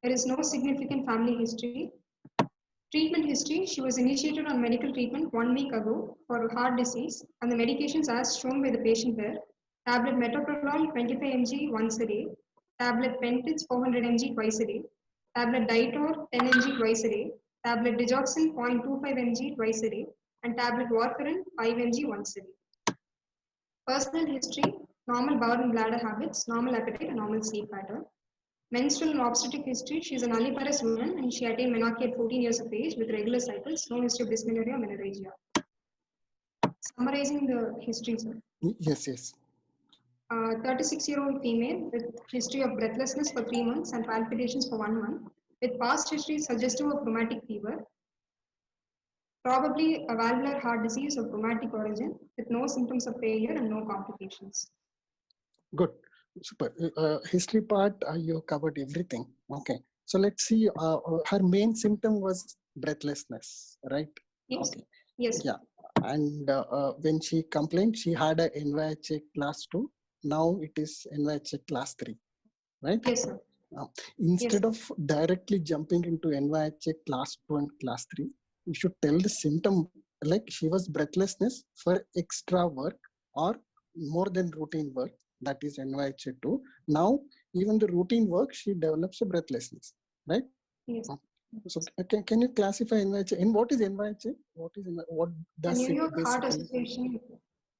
There is no significant family history. Treatment history, she was initiated on medical treatment 1 week ago for heart disease, and the medications as shown by the patient there: tablet metoprolol 25 mg once a day, tablet Pentix 400 mg twice a day, tablet Ditor 10 mg twice a day, tablet Digoxin 0.25 mg twice a day, and tablet Warfarin 5 mg once a day. Personal history, normal bowel and bladder habits, normal appetite, and normal sleep pattern. Menstrual and obstetric history, she is an nulliparous woman and she attained menarche at 14 years of age with regular cycles, no history of dysmenorrhea or menorrhagia. Summarizing the history, sir. Yes, yes. 36-year-old female with history of breathlessness for 3 months and palpitations for 1 month, with past history suggestive of rheumatic fever, probably a valvular heart disease of rheumatic origin, with no symptoms of failure and no complications. Good. Super. History part, you covered everything. Okay. So let's see. Her main symptom was breathlessness, right? Yes. Okay. Yes. Yeah. And when she complained, she had a NYHA class 2. Now it is NYHA class 3, right? Yes, sir. Instead Yes, of directly jumping into NYHA class 2 and class 3, you should tell the symptom like she was breathlessness for extra work or more than routine work, that is NYHA 2. Now, even the routine work, she develops a breathlessness, right? Yes. So can you classify NYHA? And what is NYHA? What The does New it York Heart basically? Association,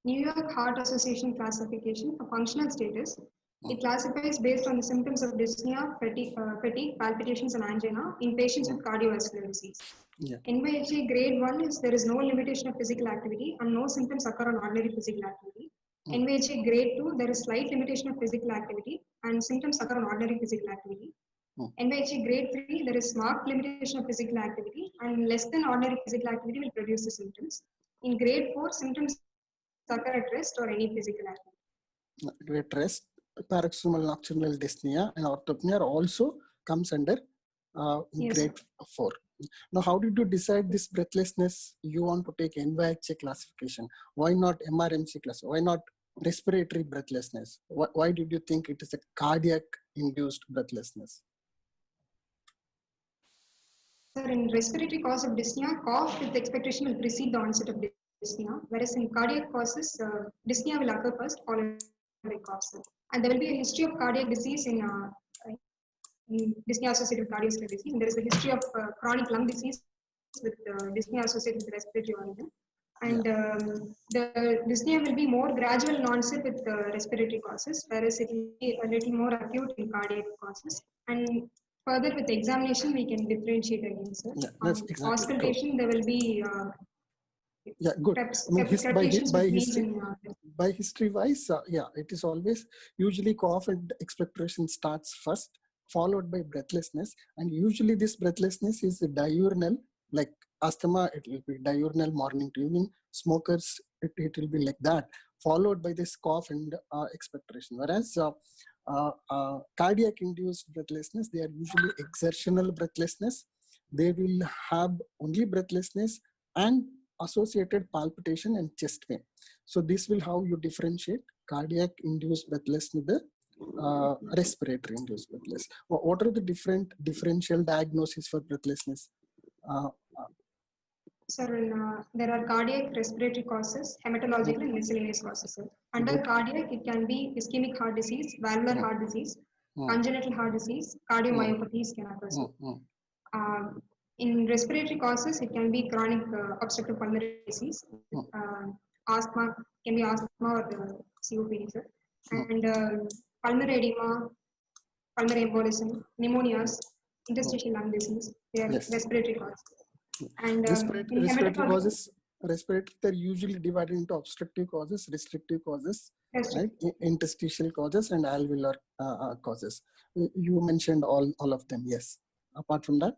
New York Heart Association classification for functional status. It classifies based on the symptoms of dyspnea, fatigue, palpitations, and angina in patients with cardiovascular disease. Yeah. NYHA grade 1 is there is no limitation of physical activity and no symptoms occur on ordinary physical activity. NYHA grade 2, there is slight limitation of physical activity and symptoms occur on ordinary physical activity. NYHA grade 3, there is marked limitation of physical activity and less than ordinary physical activity will produce the symptoms. In grade 4, symptoms occur at rest or any physical activity. At rest, paroxysmal nocturnal dyspnea and orthopnea also comes under grade 4. Now, how did you decide this breathlessness? You want to take NYHA classification. Why not MRMC class? Why not respiratory breathlessness? Why did you think it is a cardiac-induced breathlessness? Sir, in respiratory cause of dyspnea, cough with expectoration will precede the onset of dyspnea, whereas in cardiac causes, dyspnea will occur first, followed by cough. And there will be a history of cardiac disease in dyspnea associated with cardiovascular disease. And there is a history of chronic lung disease with dyspnea associated with respiratory organ. And the dyspnea will be more gradual in onset with respiratory causes, whereas it will be a little more acute in cardiac causes. And further, with examination, we can differentiate again, sir. Yeah, that's exactly auscultation, there will be yeah, good. I mean, by history wise, yeah, it is always usually cough and expectoration starts first, followed by breathlessness, and usually this breathlessness is diurnal, like asthma, it will be diurnal morning to evening. Smokers, it will be like that, followed by this cough and expectoration. Whereas cardiac-induced breathlessness, they are usually exertional breathlessness. They will have only breathlessness and associated palpitation and chest pain. So this will how you differentiate cardiac induced breathlessness with the respiratory induced breathlessness. What are the different differential diagnoses for breathlessness? Sir, there are cardiac respiratory causes, hematological and miscellaneous causes. Sir. Under cardiac, it can be ischemic heart disease, valvular heart disease, congenital heart disease, cardiomyopathies can occur. In respiratory causes, it can be chronic obstructive pulmonary disease, asthma, can be asthma or COPD, sir. And pulmonary edema, pulmonary embolism, pneumonias, interstitial lung disease, they are respiratory causes. And respiratory causes, respiratory, they're usually divided into obstructive causes, restrictive causes, right? Interstitial causes and alveolar causes. You mentioned all of them, yes. Apart from that?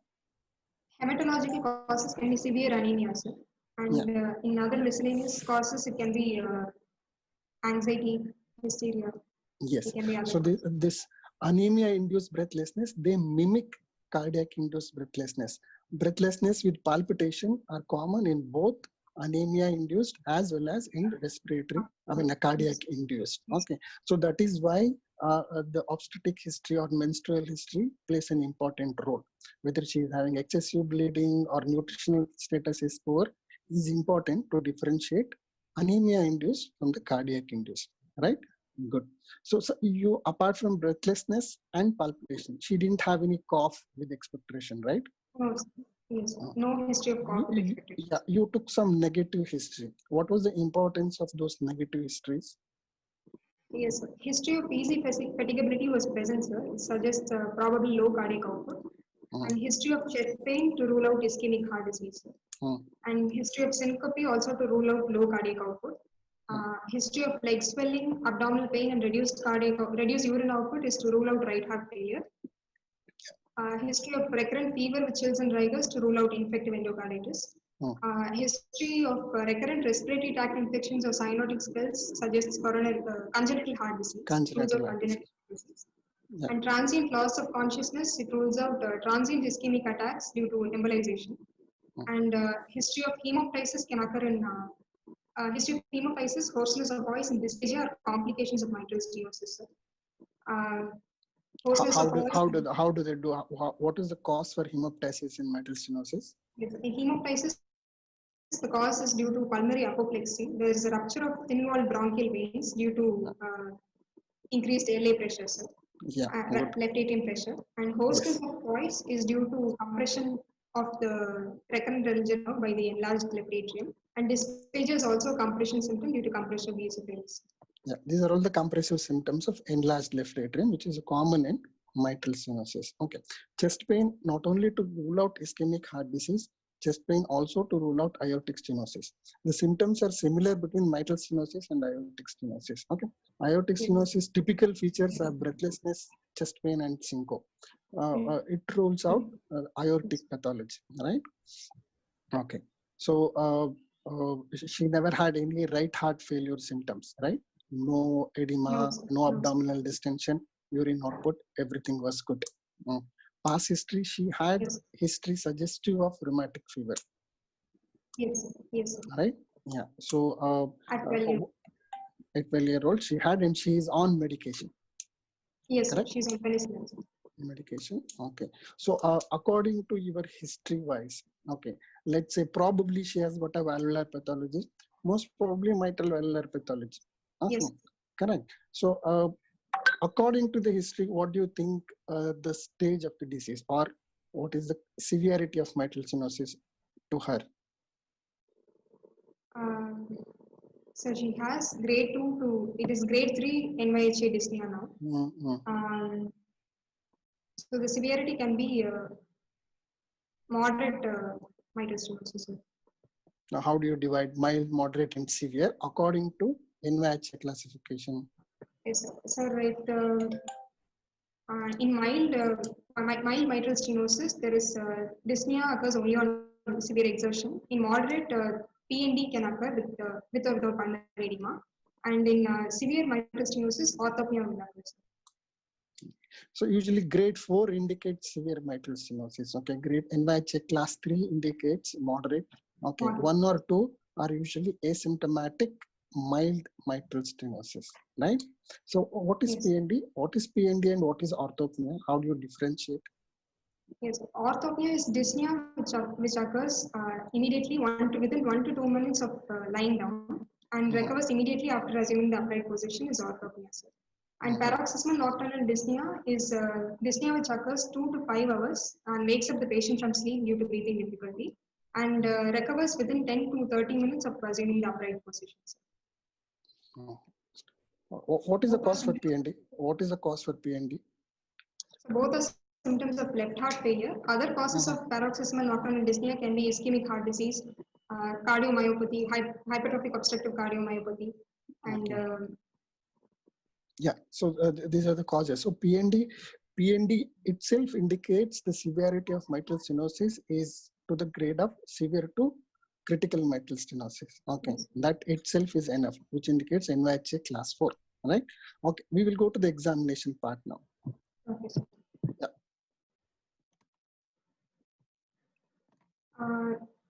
Hematological causes can be severe anemia, sir. And in other miscellaneous causes, it can be anxiety, hysteria. Yes. So this anemia-induced breathlessness, they mimic cardiac-induced breathlessness. Breathlessness with palpitation are common in both anemia-induced as well as in respiratory, I mean cardiac-induced. Okay. So that is why the obstetric history or menstrual history plays an important role. Whether she is having excessive bleeding or nutritional status is poor is important to differentiate anemia induced from the cardiac induced, right? Good. So you, apart from breathlessness and palpitation, she didn't have any cough with expectoration, right? No, yes, no history of cough with expectoration. Yeah, you took some negative history. What was the importance of those negative histories? Yes, sir. History of easy fatigability was present, sir. It suggests probably low cardiac output. And history of chest pain to rule out ischemic heart disease. And history of syncope also to rule out low cardiac output. History of leg swelling, abdominal pain, and reduced urine output is to rule out right heart failure. History of recurrent fever with chills and rigors to rule out infective endocarditis. History of recurrent respiratory tract infections or cyanotic spells suggests congenital heart disease. Congenital heart disease. Yeah. And transient loss of consciousness, it rules out transient ischemic attacks due to embolization. And history of hemoptysis can occur in history of hemoptysis, hoarseness of voice, and dysphagia are complications of mitral stenosis. How do they do? What is the cause for hemoptysis in mitral stenosis? In hemoptysis, the cause is due to pulmonary apoplexy. There is a rupture of thin-walled bronchial veins due to increased LA pressure, sir. Yeah, left atrium pressure. And hoarseness of voice is due to compression of the recurrent religion by the enlarged left atrium. And dysphagia is also a compression symptom due to compression of esophagus. Yeah, these are all the compressive symptoms of enlarged left atrium, which is common in mitral stenosis. Okay, chest pain not only to rule out ischemic heart disease, chest pain also to rule out aortic stenosis. The symptoms are similar between mitral stenosis and aortic stenosis. Okay, aortic stenosis typical features are breathlessness, chest pain, and syncope. It rules out aortic pathology, right? Okay, so she never had any right heart failure symptoms, right? No edema, no abdominal distension, urine output, everything was good. Past history, she had history suggestive of rheumatic fever. Yes, yes. Right? Yeah. So at 12 years old, she had, and she is on medication. Yes, correct? She's on penicillin. Medication. Okay. So according to your history wise, okay, let's say probably she has got a valvular pathology, most probably mitral valvular pathology. Yes. Correct. So according to the history, what do you think the stage of the disease, or what is the severity of mitral stenosis to her? So she has grade 2 to, it is grade 3 NYHA dyspnea now. So the severity can be moderate mitral stenosis. Now, how do you divide mild, moderate, and severe according to NYHA classification? Yes, so right. In mild mitral stenosis, there is dyspnea occurs only on severe exertion. In moderate, PND can occur with or without pulmonary edema, and in severe mitral stenosis, orthopnea will occur. So usually grade 4 indicates severe mitral stenosis. Okay, grade NYHA class 3 indicates moderate. Okay, 1 or 2 are usually asymptomatic mild mitral stenosis, right? So what is PND? What is PND and what is orthopnea? How do you differentiate? Yes, orthopnea is dyspnea which occurs immediately within 1 to 2 minutes of lying down and recovers immediately after assuming the upright position is orthopnea. And paroxysmal nocturnal dyspnea is dyspnea which occurs 2 to 5 hours and wakes up the patient from sleep due to breathing difficulty and recovers within 10 to 30 minutes of assuming the upright position. What is the cause for PND? What is the cause for PND? So both are symptoms of left heart failure. Other causes of paroxysmal nocturnal dyspnea can be ischemic heart disease, cardiomyopathy, hypertrophic obstructive cardiomyopathy, and yeah. So these are the causes. So PND itself indicates the severity of mitral stenosis is to the grade of severe to critical mitral stenosis. Okay, that itself is enough, which indicates NYHA class 4. Right? Okay, we will go to the examination part now. Okay. Yeah.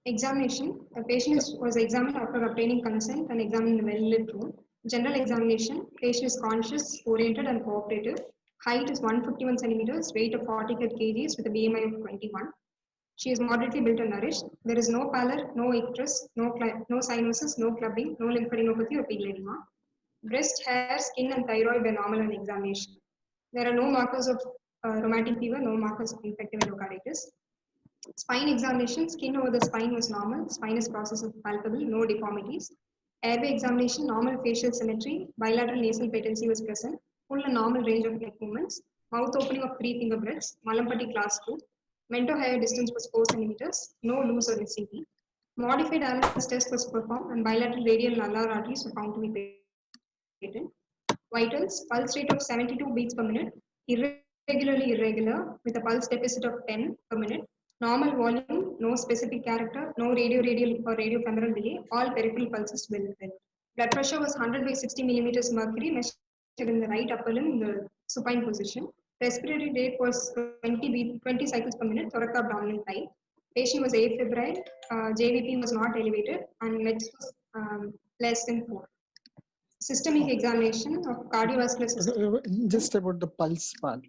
Examination. A patient was examined after obtaining consent and examined in the well-lit room. General examination, patient is conscious, oriented and cooperative. Height is 151 centimeters, weight of 45 kgs with a BMI of 21. She is moderately built and nourished. There is no pallor, no icterus, no cyanosis, no clubbing, no lymphadenopathy or pigmenoma. Breast, hair, skin and thyroid were normal on examination. There are no markers of rheumatic fever, no markers of infective endocarditis. Spine examination, skin over the spine was normal, spinous process is palpable, no deformities. Airway examination, normal facial symmetry, bilateral nasal patency was present, full and normal range of neck movements, mouth opening of 3 finger breadths, Mallampati class 2, mento-hair distance was 4 centimeters, no loose or SCP. Modified Allen's test was performed and bilateral radial and ulnar arteries were found to be patent. Vitals, pulse rate of 72 beats per minute, irregularly irregular with a pulse deficit of 10 per minute. Normal volume, no specific character, no radio-radial or radiofemoral delay, all peripheral pulses well fed. Blood pressure was 100 by 60 millimeters mercury measured in the right upper limb in the supine position. Respiratory rate was 20 cycles per minute, thoracoabdominal type. Patient was afebrile, JVP was not elevated, and METS was less than 4. Systemic examination of cardiovascular system. Just about the pulse part.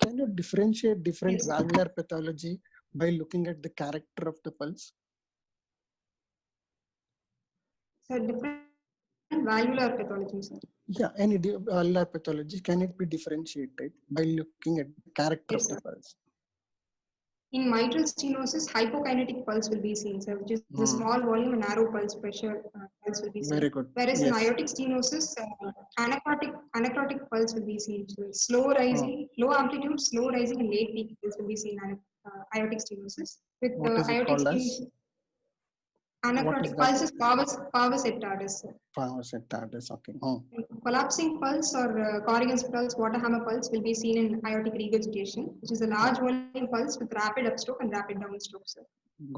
Can you differentiate different valvular pathology by looking at the character of the pulse? So different valvular pathology, sir. Yeah, any valvular pathology, can it be differentiated by looking at the character of the pulse? In mitral stenosis, hypokinetic pulse will be seen, sir, which is the small volume and narrow pulse pressure pulse will be seen. Very good. Whereas in aortic stenosis, anacrotic pulse will be seen. So slow rising, low amplitude, slow rising, and late peak pulse will be seen in aortic stenosis. With what is it called as? Anacrotic pulse is parvus septatus. Parvus septatus, okay. Collapsing pulse or Corrigan's pulse, water hammer pulse will be seen in aortic regurgitation, which is a large volume pulse with rapid upstroke and rapid downstroke. Sir.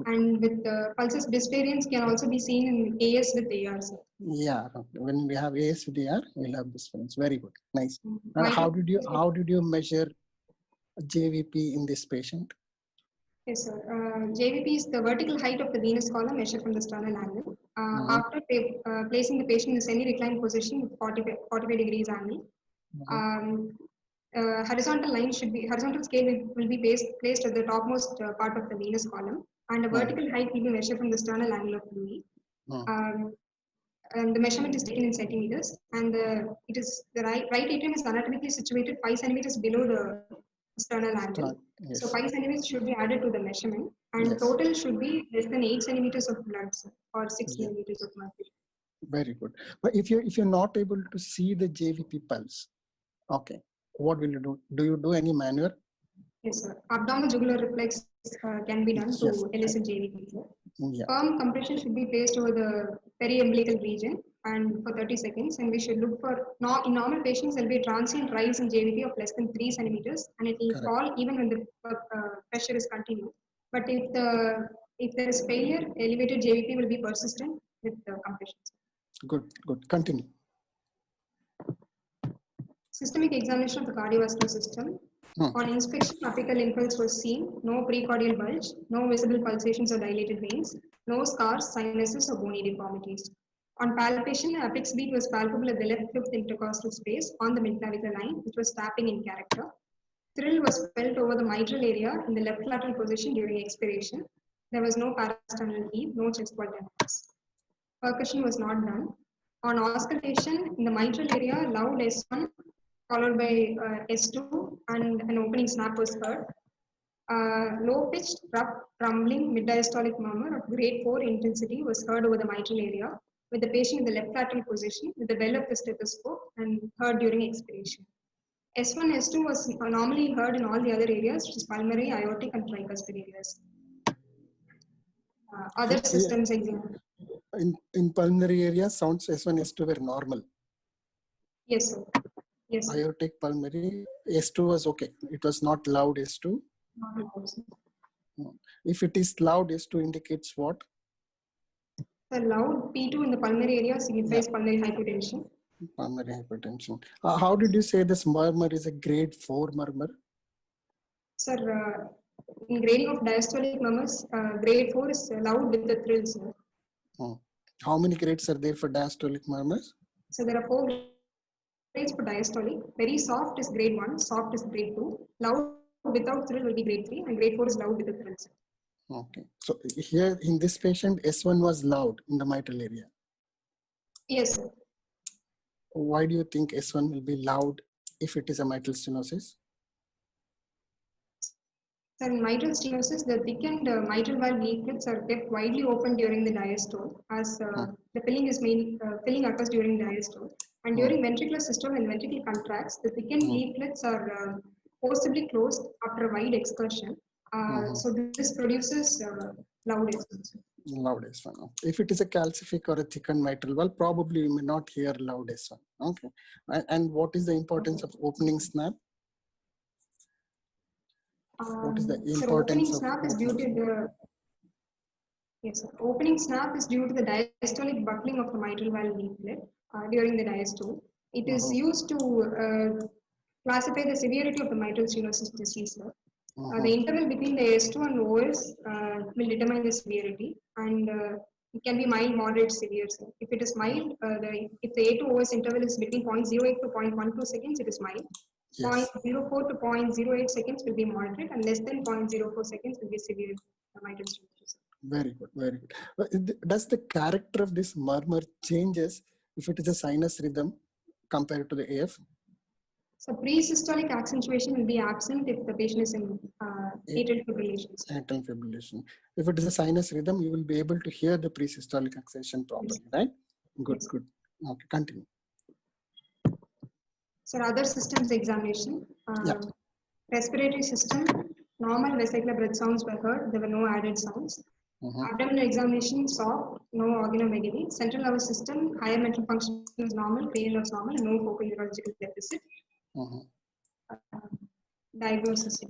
And with pulses disvariance can also be seen in AS with AR. Sir. Yeah, when we have AS with AR, we'll have disvariance. Very good, nice. How did you measure JVP in this patient? Yes, sir. JVP is the vertical height of the venous column measured from the sternal angle. After placing the patient in a semi-reclined position with 45 degrees angle, horizontal scale will be placed at the topmost part of the venous column, and a vertical height will be measured from the sternal angle of Louis. And the measurement is taken in centimeters, and the right atrium is anatomically situated 5 centimeters below the sternal angle. Yes. So 5 centimeters should be added to the measurement, and the total should be less than 8 centimeters of blood or 6 millimeters of mercury. Very good. But if you're not able to see the JVP pulse, okay, what will you do? Do you do any maneuver? Yes, sir. Abdominal jugular reflex can be done to elicit JVP. Firm compression should be placed over the periumbilical region and for 30 seconds, and we should look for, in normal patients, there will be a transient rise in JVP of less than 3 centimeters, and it will fall even when the pressure is continued. But if there is failure, elevated JVP will be persistent with the compression. Good. Continue. Systemic examination of the cardiovascular system. On inspection, apical impulse was seen, no precordial bulge, no visible pulsations or dilated veins, no scars, sinuses or bony deformities. On palpation, apex beat was palpable at the left fifth intercostal space on the midclavicular line, which was tapping in character. Thrill was felt over the mitral area in the left lateral position during expiration. There was no parasternal heave, no chest wall tenderness. Percussion was not done. On auscultation, in the mitral area, loud S1 followed by S2 and an opening snap was heard. Low-pitched, rough, rumbling, mid-diastolic murmur of grade 4 intensity was heard over the mitral area with the patient in the left lateral position with the bell of the stethoscope and heard during expiration. S1, S2 was normally heard in all the other areas, which is pulmonary, aortic, and tricuspid areas. Other systems examined. In pulmonary area, sounds S1, S2 were normal. Yes, sir. Yes. Aortic, pulmonary, S2 was okay. It was not loud S2. Not loud, sir. If it is loud, S2 indicates what? The loud P2 in the pulmonary area signifies pulmonary hypertension. Pulmonary hypertension. How did you say this murmur is a grade 4 murmur? Sir, in grading of diastolic murmurs, grade 4 is loud with the thrill, sir. How many grades are there for diastolic murmurs? So there are 4 grades for diastolic. Very soft is grade 1, soft is grade 2, loud without thrill will be grade 3, and grade 4 is loud with a thrill. Okay. So here in this patient, S1 was loud in the mitral area. Yes, sir. Why do you think S1 will be loud if it is a mitral stenosis? So in mitral stenosis, the thickened mitral valve leaflets are kept widely open during the diastole, as the filling occurs during diastole. And during ventricular systole, when ventricle contracts, the thickened leaflets are forcibly closed after a wide excursion. So this produces loud S1. Loud S1. If it is a calcific or a thickened mitral valve, probably you may not hear loud S1. Okay. And what is the importance of opening snap? What is the importance so opening snap is due to the opening snap is due to the diastolic buckling of the mitral valve leaflet during the diastole. It is used to classify the severity of the mitral stenosis disease. The interval between the S2 and OS will determine the severity, and it can be mild, moderate, severe. So if it is mild, if the A to OS interval is between 0.08 to 0.12 seconds, it is mild. Yes. 0.04 to 0.08 seconds will be moderate, and less than 0.04 seconds will be severe mitral stenosis. Very good, very good. Does the character of this murmur changes if it is a sinus rhythm compared to the AF? So pre-systolic accentuation will be absent if the patient is in atrial fibrillation. Atrial fibrillation. If it is a sinus rhythm, you will be able to hear the pre-systolic accession properly, right? Good, yes. Good. Okay, continue. So other systems examination. Respiratory system, normal vesicular breath sounds were heard. There were no added sounds. Abdominal examination, soft, no organomegaly. Central nervous system, higher mental function is normal, cranial was normal, no focal neurological deficit. Diagnosis.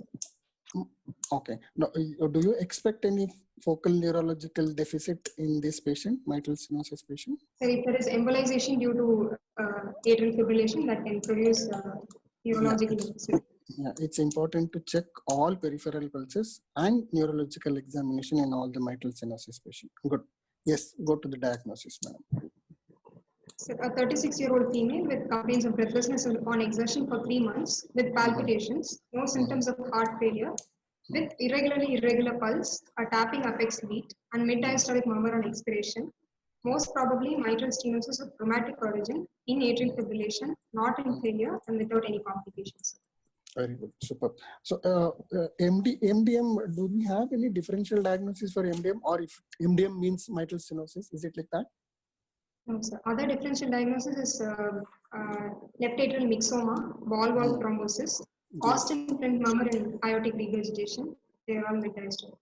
Okay. Now, do you expect any focal neurological deficit in this patient, mitral stenosis patient? So if there is embolization due to atrial fibrillation, that can produce neurological deficit. Yeah, it's important to check all peripheral pulses and neurological examination in all the mitral stenosis patient. Good. Yes, go to the diagnosis, madam. So a 36-year-old female with complaints of breathlessness on exertion for 3 months with palpitations, no symptoms of heart failure, with irregular pulse, a tapping apex beat, and mid-diastolic murmur on expiration. Most probably mitral stenosis of rheumatic origin in atrial fibrillation, not in failure, and without any complications. Very good, super. So MDM, do we have any differential diagnosis for MDM, or if MDM means mitral stenosis, is it like that? No, sir. Other differential diagnosis is left atrial myxoma, ball valve thrombosis, Austin Flint murmur, and aortic regurgitation. They are all mid-diastolic.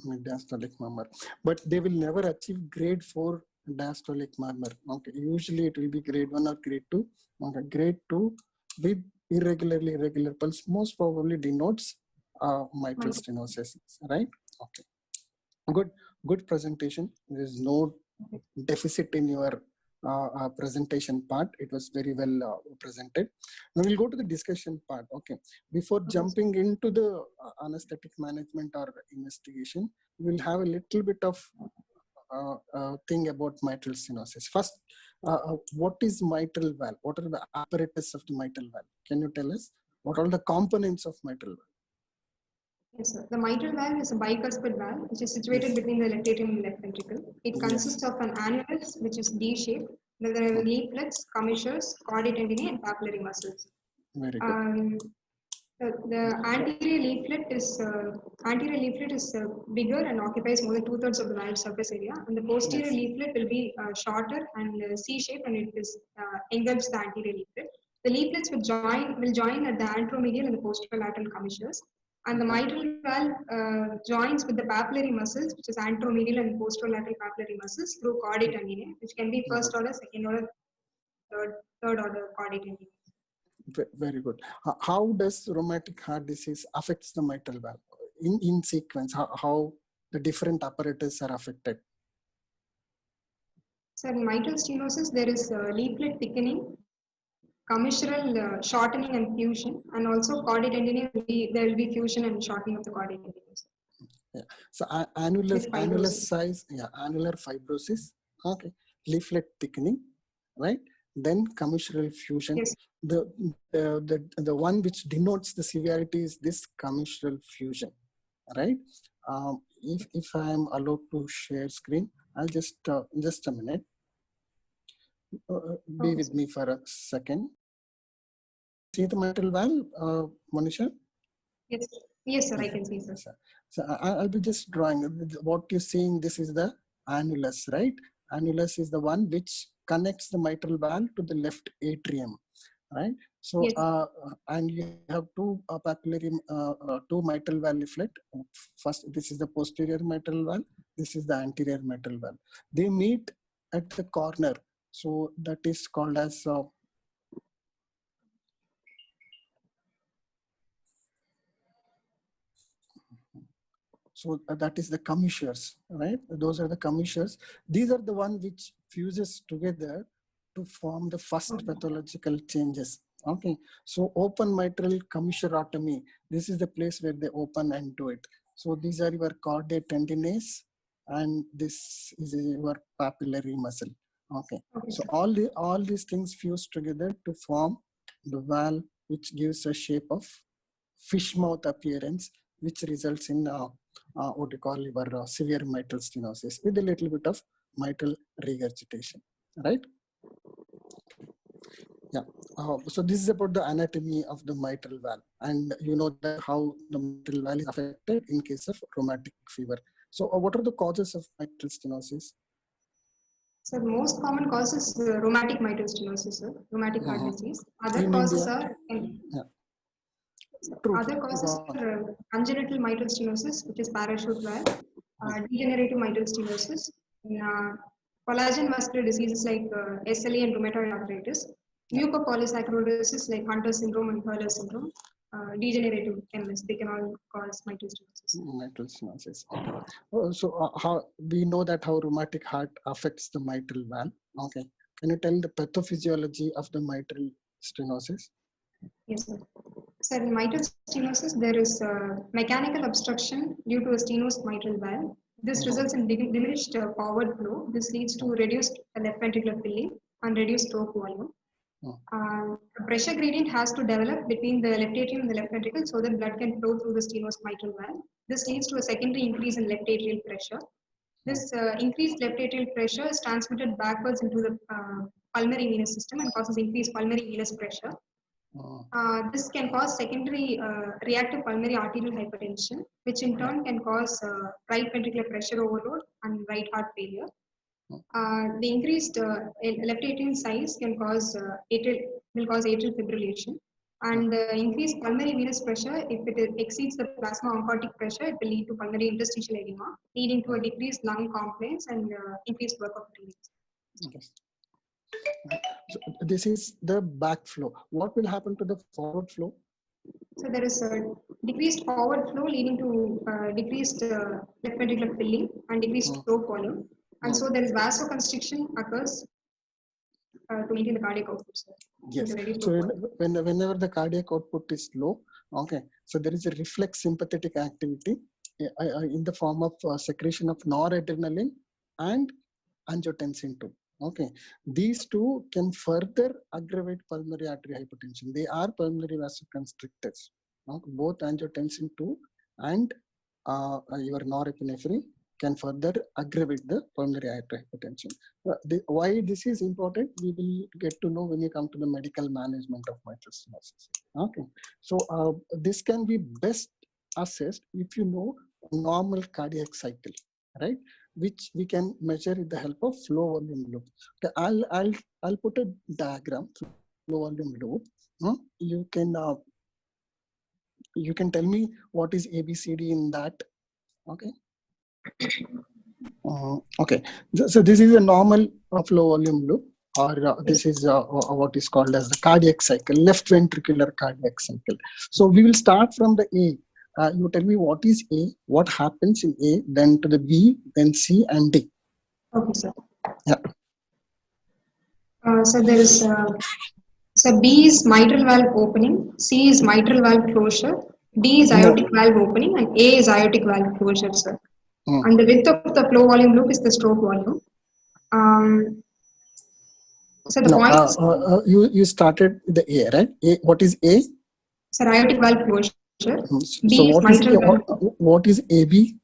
Mid-diastolic murmur, but they will never achieve grade 4 diastolic murmur. Okay, usually it will be grade 1 or grade 2. Okay, grade 2 with irregular pulse most probably denotes mitral stenosis, right? Okay, good presentation. There is no deficit in your presentation part. It was very well presented. Now we'll go to the discussion part. Okay, before jumping into the anesthetic management or investigation, we'll have a little bit of thing about mitral stenosis. First, what is mitral valve? What are the apparatus of the mitral valve? Can you tell us what are the components of mitral valve? Yes, sir. The mitral valve is a bicuspid valve which is situated between the left atrium and left ventricle. It consists of an annulus which is D-shaped. Then there are leaflets, commissures, chordae tendineae, and papillary muscles. Very good. The anterior leaflet is bigger and occupies more than 2/3 of the valve surface area, and the posterior leaflet will be shorter and C-shaped, and it is engulfs the anterior leaflet. The leaflets will join at the anteromedial and the posterolateral commissures, and the mitral valve joins with the papillary muscles, which is anteromedial and posterolateral papillary muscles, through chordae tendineae, which can be first order, second order, third order chordae tendineae. Very good. How does rheumatic heart disease affects the mitral valve in sequence? How the different apparatus are affected? So in mitral stenosis, there is leaflet thickening, commissural shortening and fusion, and also chordae tendineae. There will be fusion and shortening of the chordae tendineae. Yeah. So annular size, annular fibrosis. Okay. leaflet thickening, right? Then commissural fusion. Yes. The one which denotes the severity is this commissural fusion, right? If I am allowed to share screen, I'll just a minute. Be with me for a second. See the mitral valve, Monisha? Yes. Yes, sir. I can see, sir. So I'll be just drawing. What you're seeing, this is the annulus, right? Annulus is the one which connects the mitral valve to the left atrium, right? So, yes. And you have two papillary, two mitral valve leaflet. First, this is the posterior mitral valve. This is the anterior mitral valve. They meet at the corner. So that is called as so that is the commissures, right? Those are the commissures. These are the one which fuses together to form the first pathological changes. Okay, so open mitral commissurotomy. This is the place where they open and do it. So these are your chordae tendinase, and this is your papillary muscle. Okay, so all these things fuse together to form the valve, which gives a shape of fish mouth appearance, which results in what you call your severe mitral stenosis with a little bit of mitral regurgitation, right? Yeah. So this is about the anatomy of the mitral valve, and you know that how the mitral valve is affected in case of rheumatic fever. So what are the causes of mitral stenosis? So the most common cause is rheumatic mitral stenosis, sir. Rheumatic heart disease. Other in causes India, are other causes are congenital mitral stenosis, which is parachute valve, degenerative mitral stenosis, collagen muscular diseases like SLE and rheumatoid arthritis, mucopolysaccharidosis like Hunter syndrome and Hurler syndrome, degenerative MS, they can all cause mitral stenosis. Mitral stenosis. So how we know that how rheumatic heart affects the mitral valve. Okay. Can you tell the pathophysiology of the mitral stenosis? Yes, sir. So in mitral stenosis, there is mechanical obstruction due to a stenosed mitral valve. This results in diminished forward flow. This leads to reduced left ventricular filling and reduced stroke volume. A pressure gradient has to develop between the left atrium and the left ventricle so that blood can flow through the stenosed mitral valve. This leads to a secondary increase in left atrial pressure. This increased left atrial pressure is transmitted backwards into the pulmonary venous system and causes increased pulmonary venous pressure. This can cause secondary reactive pulmonary arterial hypertension, which in turn can cause right ventricular pressure overload and right heart failure. The increased left atrium size can cause atrial fibrillation, and increased pulmonary venous pressure, if it exceeds the plasma oncotic pressure, it will lead to pulmonary interstitial edema, leading to a decreased lung compliance and increased workup release. Okay. So this is the backflow. What will happen to the forward flow? So there is a decreased forward flow leading to decreased left ventricular filling and decreased stroke volume. And so there is vasoconstriction occurs to maintain the cardiac output. Sir. Yes. So whenever the cardiac output is low, okay, so there is a reflex sympathetic activity in the form of secretion of noradrenaline and angiotensin 2. Okay, these two can further aggravate pulmonary artery hypertension. They are pulmonary vasoconstrictors. Okay? Both angiotensin 2 and your norepinephrine can further aggravate the pulmonary artery hypertension. Why this is important, we will get to know when you come to the medical management of mitral stenosis. Okay, so this can be best assessed if you know normal cardiac cycle, right? Which we can measure with the help of flow volume loop. Okay, I'll put a diagram, flow volume loop. You can tell me what is ABCD in that. Okay. Okay. So this is a normal flow volume loop, or this is what is called as the cardiac cycle, left ventricular cardiac cycle. So we will start from the A. You tell me what is A, what happens in A, then to the B, then C and D. Okay, sir. Yeah. So there is so B is mitral valve opening, C is mitral valve closure, D is aortic valve opening, and A is aortic valve closure, sir. And the width of the flow volume loop is the stroke volume. So the points. You started the A, right? A, what is A? So aortic valve closure. So what is AB?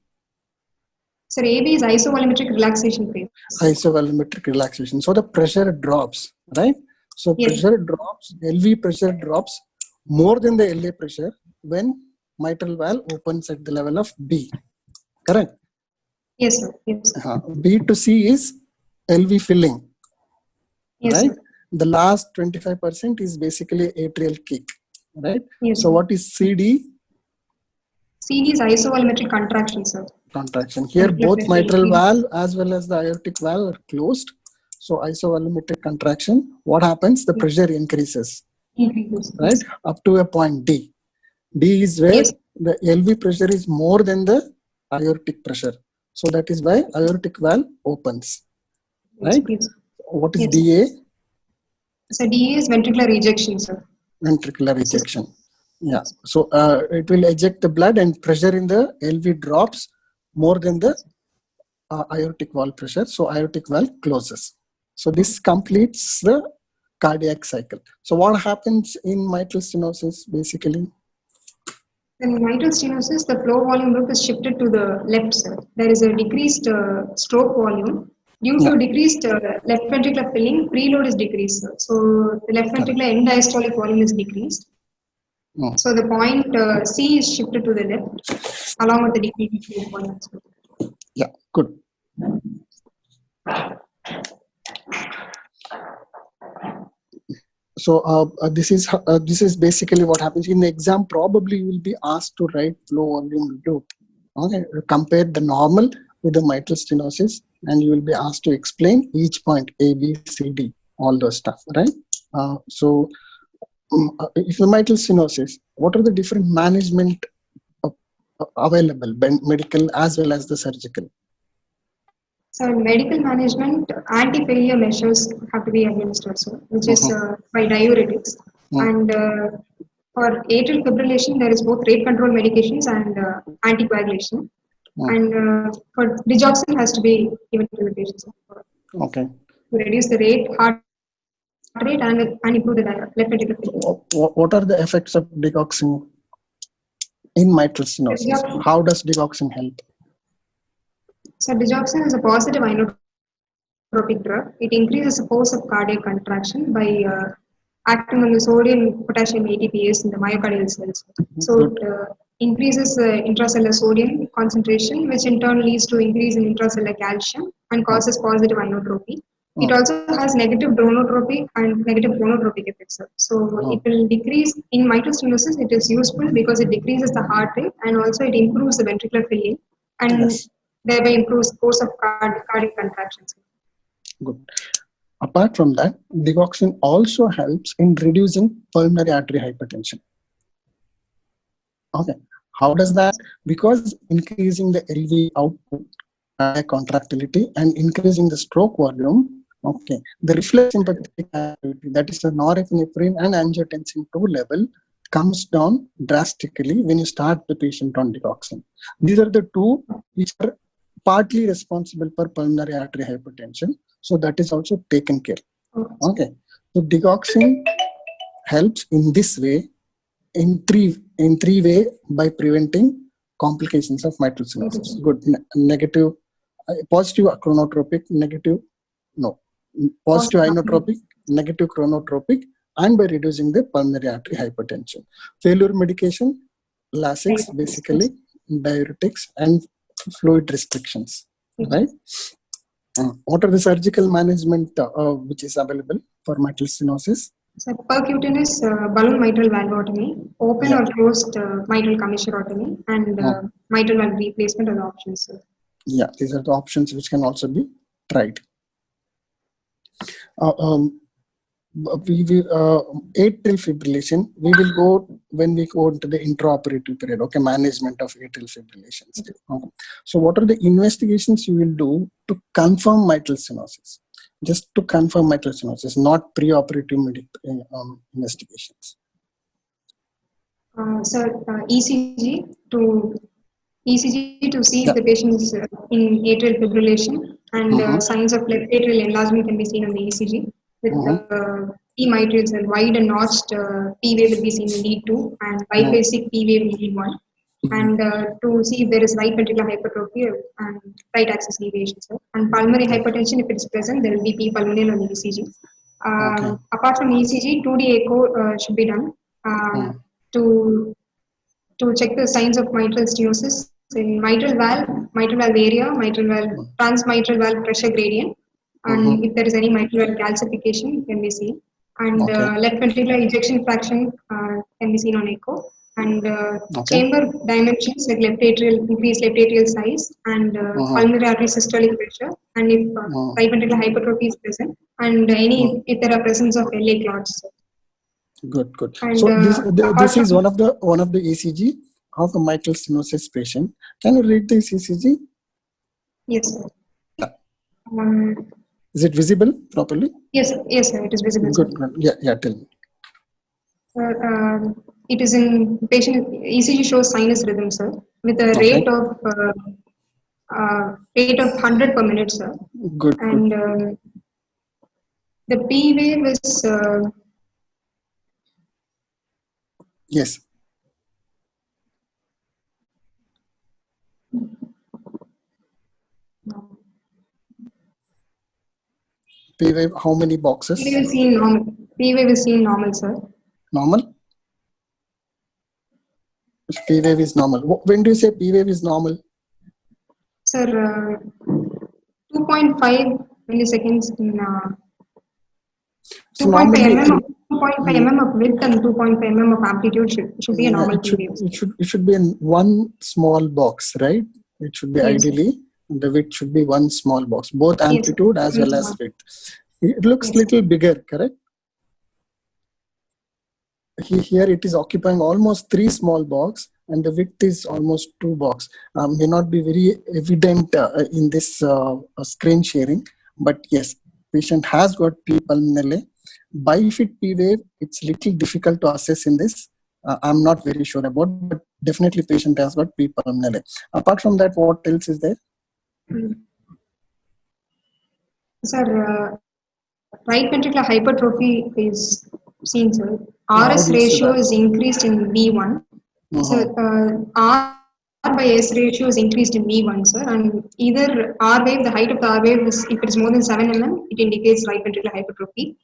So AB is isovolumetric relaxation phase. Isovolumetric relaxation. So the pressure drops, right? So yes. Pressure drops, LV pressure drops more than the LA pressure when mitral valve opens at the level of B. Correct? Yes, sir. Yes. B to C is LV filling. Yes, right? Sir. The last 25% is basically atrial kick, right? Yes. So what is CD? CD is isovolumetric contraction, sir. Contraction. Here both mitral valve as well as the aortic valve are closed. So isovolumetric contraction. What happens? The pressure increases, right? Up to a point D. D is where the LV pressure is more than the aortic pressure. So that is why aortic valve opens, right? What is DA? So DA is ventricular ejection, sir. Ventricular ejection. Yeah. So it will eject the blood and pressure in the LV drops more than the aortic valve pressure. So aortic valve closes. So this completes the cardiac cycle. So what happens in mitral stenosis basically? In mitral stenosis, the flow volume loop is shifted to the left side. There is a decreased stroke volume. Due to decreased left ventricular filling, preload is decreased. Sir. So the left ventricular end diastolic volume is decreased. So the point C is shifted to the left along with the decreased flow volume. Yeah, good. So this is basically what happens in the exam. Probably you will be asked to write flow volume loop. Okay, compare the normal with the mitral stenosis, and you will be asked to explain each point A, B, C, D, all those stuff, right? If the mitral stenosis, what are the different management available, medical as well as the surgical? So in medical management, anti-failure measures have to be administered, so, which is by diuretics. And for atrial fibrillation, there is both rate control medications and anticoagulation. And for digoxin has to be given to the patients. Okay. To reduce the heart rate and improve the left ventricular filling. What are the effects of digoxin in mitral stenosis? How does digoxin help? So digoxin is a positive inotropic drug. It increases the force of cardiac contraction by acting on the sodium potassium ATPase in the myocardial cells. So it increases intracellular sodium concentration, which in turn leads to increase in intracellular calcium and causes positive inotropy. It also has negative dronotropic and negative gonotropic effects. So it will decrease in mitral stenosis. It is useful because it decreases the heart rate and also it improves the ventricular filling and thereby improves course of cardiac contractions. Good. Apart from that, digoxin also helps in reducing pulmonary artery hypertension. Okay. How does that? Because increasing the LV output, contractility, and increasing the stroke volume. Okay. The reflex sympathetic activity, that is the norepinephrine and angiotensin II level, comes down drastically when you start the patient on digoxin. These are the two which are partly responsible for pulmonary artery hypertension. So that is also taken care. Okay. So digoxin helps in this way, in three way by preventing complications of mitral stenosis. Good. Negative, positive chronotropic, negative, no. Positive inotropic, negative chronotropic, and by reducing the pulmonary artery hypertension. Failure medication, Lasix, basically, diuretics, and fluid restrictions, right? What are the surgical management which is available for mitral stenosis? So percutaneous balloon mitral valvotomy, open or closed mitral commissurotomy, and mitral valve replacement are the options. Yeah, these are the options which can also be tried. Atrial fibrillation, we will go when we go into the intraoperative period, okay, management of atrial fibrillations. Okay. So what are the investigations you will do to confirm mitral stenosis? Just to confirm mitral stenosis, not preoperative investigations. ECG to see if the patient is in atrial fibrillation, and signs of left atrial enlargement can be seen on the ECG. with P mitrals and wide and notched P wave will be seen in lead 2 and biphasic P wave in lead 1. And to see if there is right ventricular hypertrophy and right axis deviation. Sir. And pulmonary hypertension, if it is present, there will be P pulmonale on ECG. Apart from ECG, 2D echo should be done to check the signs of mitral stenosis in mitral valve area, mitral valve, transmitral valve pressure gradient, and if there is any mitral valve calcification can be seen. And left ventricular ejection fraction can be seen on echo. And chamber dimensions like left atrial, increased left atrial size, and pulmonary artery systolic pressure, and if right ventricular hypertrophy is present, and if there are presence of LA clots. Good. And, so this is one of the ECG of a mitral stenosis patient. Can you read this ECG? Yes, sir. Is it visible properly? Yes, sir, it is visible. Good. Yeah, tell me. It is in patient ECG shows sinus rhythm, sir, with a rate of 100 per minute, sir. Good. And the P wave is yes. P wave, how many boxes? P wave is seen normal. P wave is seen normal, sir. Normal? P wave is normal. When do you say P wave is normal? Sir, 2.5 milliseconds in 2.5 mm of width and 2.5 mm of amplitude should be a normal P wave. It should be in one small box, right? It should be ideally, the width should be one small box, both amplitude as well as width. It looks little bigger, correct? Here it is occupying almost 3 small box and the width is almost 2 box. May not be very evident in this screen sharing, but yes, patient has got P pulmonale. Bifid P wave, it's little difficult to assess in this. I'm not very sure about, but definitely patient has got P pulmonale. Apart from that, what else is there? Sir, right ventricular hypertrophy is seen, sir. RS ratio is increased in V1. So R by S ratio is increased in V1, sir. And either R wave, the height of the R wave is, if it is more than 7 mm, it indicates right ventricular hypertrophy.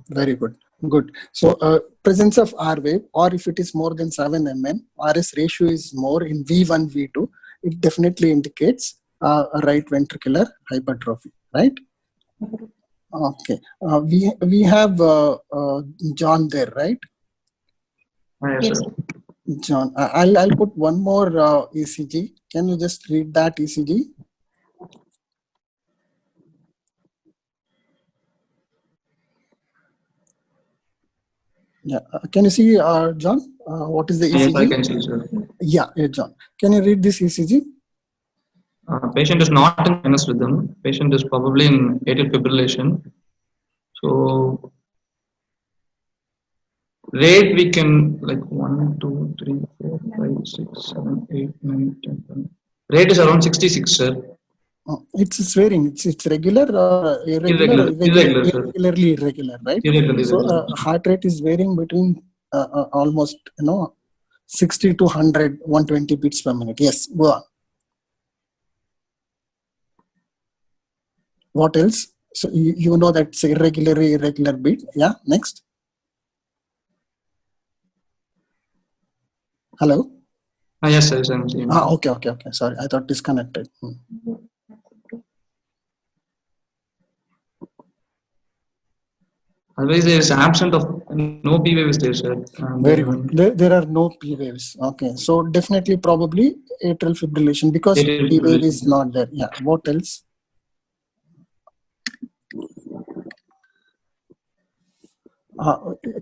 Very good. Good. So presence of R wave, or if it is more than 7 mm, RS ratio is more in V1, V2, it definitely indicates right ventricular hypertrophy, right? Okay. We have John there, right? Yes, sir. John, I'll put one more ECG. Can you just read that ECG? Yeah. Can you see, John? What is the ECG? Yes, I can see, sir. Yeah, John. Can you read this ECG? Patient is not in sinus rhythm. Patient is probably in atrial fibrillation. So rate we can like 1, 2, 3, 4, 5, 6, 7, 8, 9, 10, 11. Rate is around 66, sir. It's varying. It's regular or irregular? Irregularly irregular, right? Irregular. So heart rate is varying between almost 60 to 100, 120 beats per minute. Yes, go on. What else? So you know that's irregular beat. Yeah, next. Hello? Yes, sir. I'm seeing. Okay. Sorry, I thought disconnected. Otherwise, there is absent of no P wave is there, sir. Very good. There are no P waves. Okay, so definitely probably atrial fibrillation because P wave is not there. Yeah. What else?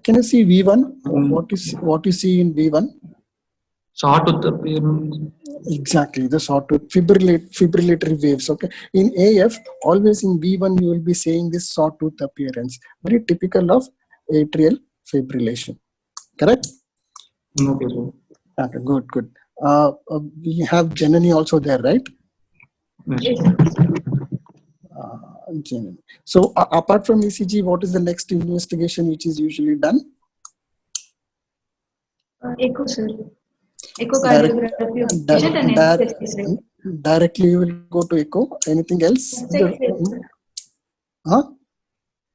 Can you see V1? What you see in V1? Sawtooth appearance. Exactly, the sawtooth fibrillatory waves. Okay, in AF, always in V1 you will be saying this sawtooth appearance. Very typical of atrial fibrillation. Correct? Okay, sir. Okay, good. We have Janani also there, right? Yes. So apart from ECG, what is the next investigation which is usually done? Echo, sir. Echocardiography of patient and chest X-ray. Directly you will go to echo. Anything else?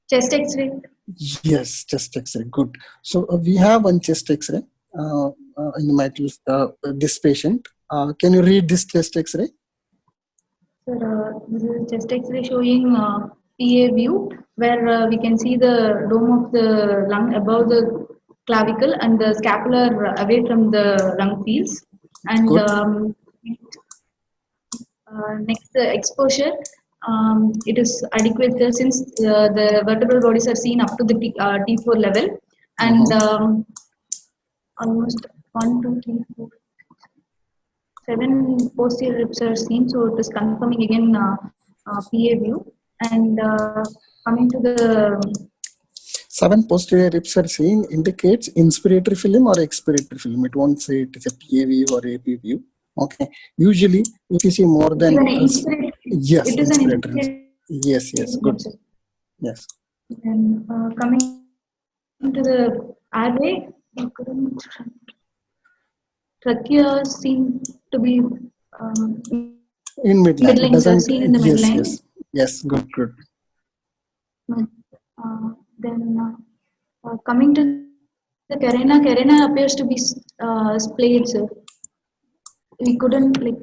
Chest X-ray. Yes, chest X-ray. Good. So we have one chest X-ray in this patient. Can you read this chest X-ray? Sir, this is chest X-ray showing PA view, where we can see the dome of the lung above the clavicle and the scapular away from the lung fields. And next, the exposure. It is adequate since the vertebral bodies are seen up to the T4 level, and almost 1, 2, 3, 4, 7 posterior ribs are seen. So it is confirming again PA view. And coming to the 7 posterior ribs are seen indicates inspiratory film or expiratory film. It won't say it is a PA view or AP view. Okay. Usually, if you see more than yes, it is an yes, good. Yes. And coming to the airway, trachea seem to be in midline. Doesn't seen in the midline. Yes, good. Then coming to the carina appears to be splayed, sir. We couldn't like.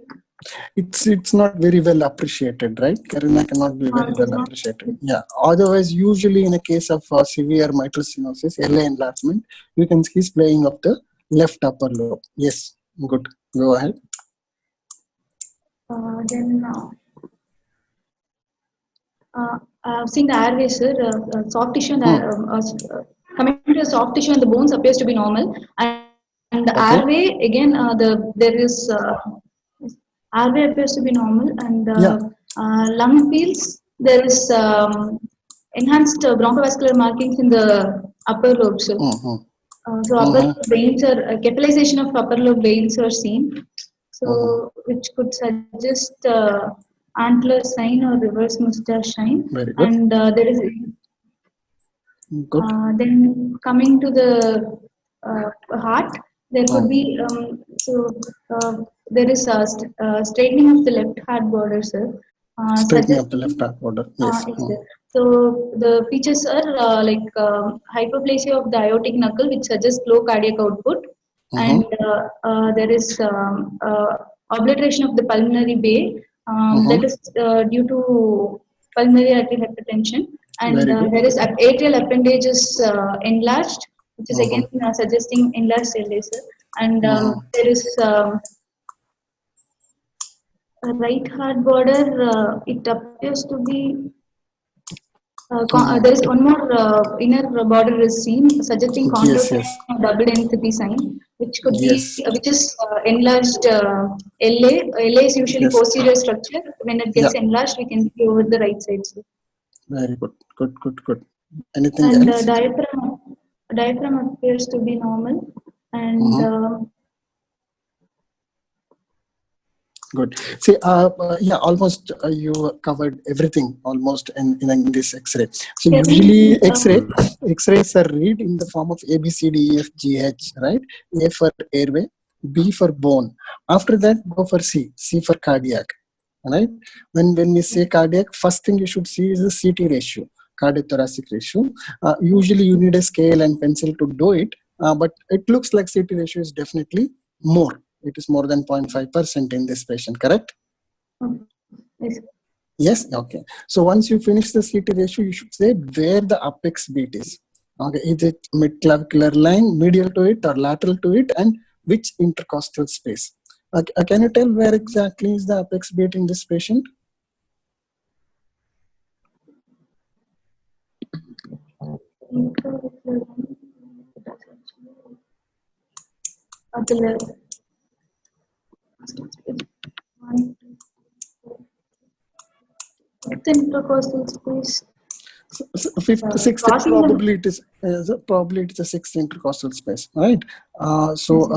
It's not very well appreciated, right? Carina cannot be very well appreciated. Yeah. Otherwise, usually in a case of severe mitral stenosis, LA enlargement, you can see splaying of the left upper lobe. Yes, good. Go ahead. Then I've seen the airway, sir. Soft tissue. Coming to the soft tissue and the bones appears to be normal, and the airway again. There is. Airway appears to be normal, and lung fields, there is enhanced bronchovascular markings in the upper lobes. So upper veins are capitalization of upper lobe veins are seen, so which could suggest antler sign or reverse mustache sign. Very good. And there is good. Then coming to the heart, there could be there is a straightening of the left heart border, sir. Straightening of the left heart border. Yes. So the features are like hyperplasia of the aortic knuckle, which suggests low cardiac output, and there is obliteration of the pulmonary bay that is due to pulmonary arterial hypertension, and there is atrial appendage is enlarged, which is again suggesting enlarged LA, sir. And there is right heart border, it appears to be there is one more inner border is seen, suggesting contour double density sign, which could be which is enlarged LA. LA is usually posterior structure. When it gets enlarged, we can see over the right side. So. Very good. Good. Anything else? And diaphragm appears to be normal, and good. See, almost you covered everything almost in this X-ray. So usually X-rays are read in the form of A, B, C, D, E, F, G, H, right? A for airway, B for bone. After that, go for C for cardiac, right? When we say cardiac, first thing you should see is the CT ratio, cardiothoracic ratio. Usually you need a scale and pencil to do it, but it looks like CT ratio is definitely more. It is more than 0.5% in this patient, correct? Yes? Okay. So once you finish the CT ratio, you should say where the apex beat is. Okay. Is it mid-clavicular line, medial to it or lateral to it, and which intercostal space? Can you tell where exactly is the apex beat in this patient? At the left. Intercostal space. Sixth, probably it is a sixth intercostal space, right?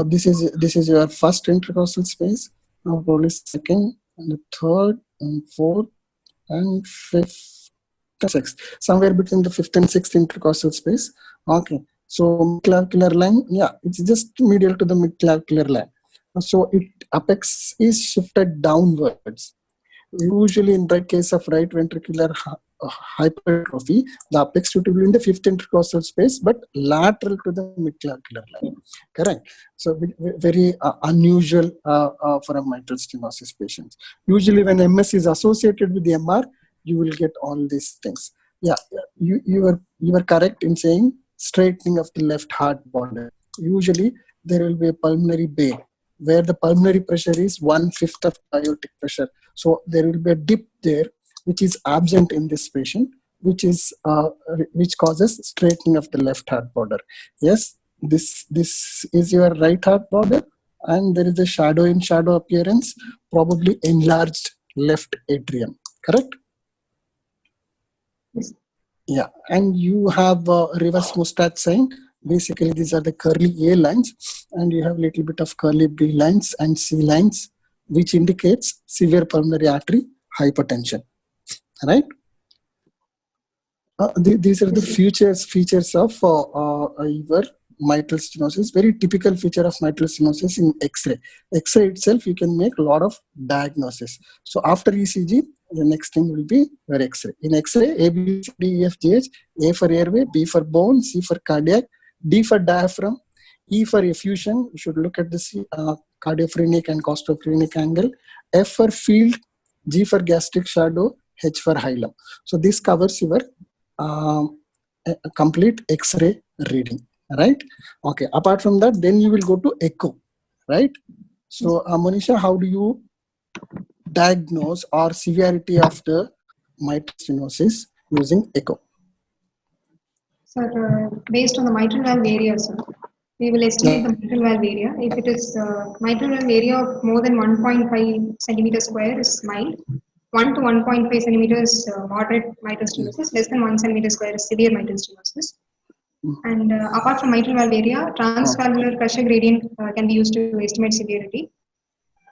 This is your first intercostal space. Now probably second and the third and fourth and fifth somewhere between the 5th and 6th intercostal space. Okay, so midclavicular line, yeah, it's just medial to the midclavicular line. So apex is shifted downwards. Usually in the case of right ventricular hypertrophy, the apex should be in the 5th intercostal space, but lateral to the midclavicular line. Correct. So very unusual for a mitral stenosis patient. Usually when MS is associated with the MR, you will get all these things. Yeah, you were correct in saying straightening of the left heart border. Usually there will be a pulmonary bay where the pulmonary pressure is 1/5 of aortic pressure. So there will be a dip there, which is absent in this patient, which causes straightening of the left heart border. Yes, this is your right heart border, and there is a shadow in shadow appearance, probably enlarged left atrium. Correct? Yes. Yeah, and you have reverse Mustat sign. Basically, these are the curly A lines, and you have a little bit of curly B lines and C lines, which indicates severe pulmonary artery hypertension. Right? These are the features of your mitral stenosis. Very typical feature of mitral stenosis in X-ray. X-ray itself, you can make a lot of diagnosis. So after ECG, the next thing will be your X-ray. In X-ray, A, B, C, D, E, F, G, H, A for airway, B for bone, C for cardiac, D for diaphragm, E for effusion. You should look at the cardiophrenic and costophrenic angle, F for field, G for gastric shadow, H for hilum. So this covers your a complete X-ray reading, right? Okay. Apart from that, then you will go to echo, right? So, Monisha, how do you diagnose or severity of the mitral stenosis using echo? Sir, based on the mitral valve area, sir, we will estimate the mitral valve area. If it is mitral valve area of more than 1.5 centimeters square is mild, 1 to 1.5 centimeters moderate mitral stenosis, less than 1 centimeter square is severe mitral stenosis. And apart from mitral valve area, transvalvular pressure gradient can be used to estimate severity.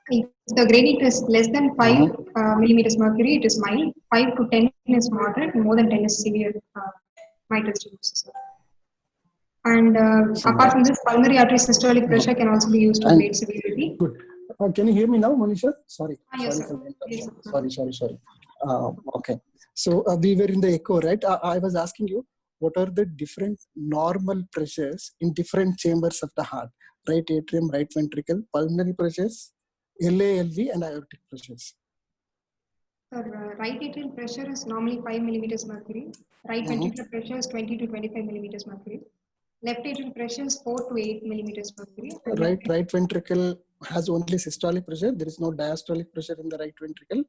If the gradient is less than 5 millimeters mercury, it is mild. 5 to 10 is moderate, more than 10 is severe mitral stenosis. And apart from this, pulmonary artery systolic pressure can also be used to grade severity. Good. Can you hear me now, Monisha? Sorry. Yes, sorry for the interruption. yes, Sorry. Okay. So we were in the echo, right? I was asking you, what are the different normal pressures in different chambers of the heart? Right atrium, right ventricle, pulmonary pressures, LA, LV, and aortic pressures. Right atrial pressure is normally 5 millimeters mercury. Right ventricular pressure is 20 to 25 millimeters mercury. Left atrial pressure is 4 to 8 millimeters mercury. Right ventricle has only systolic pressure. There is no diastolic pressure in the right ventricle.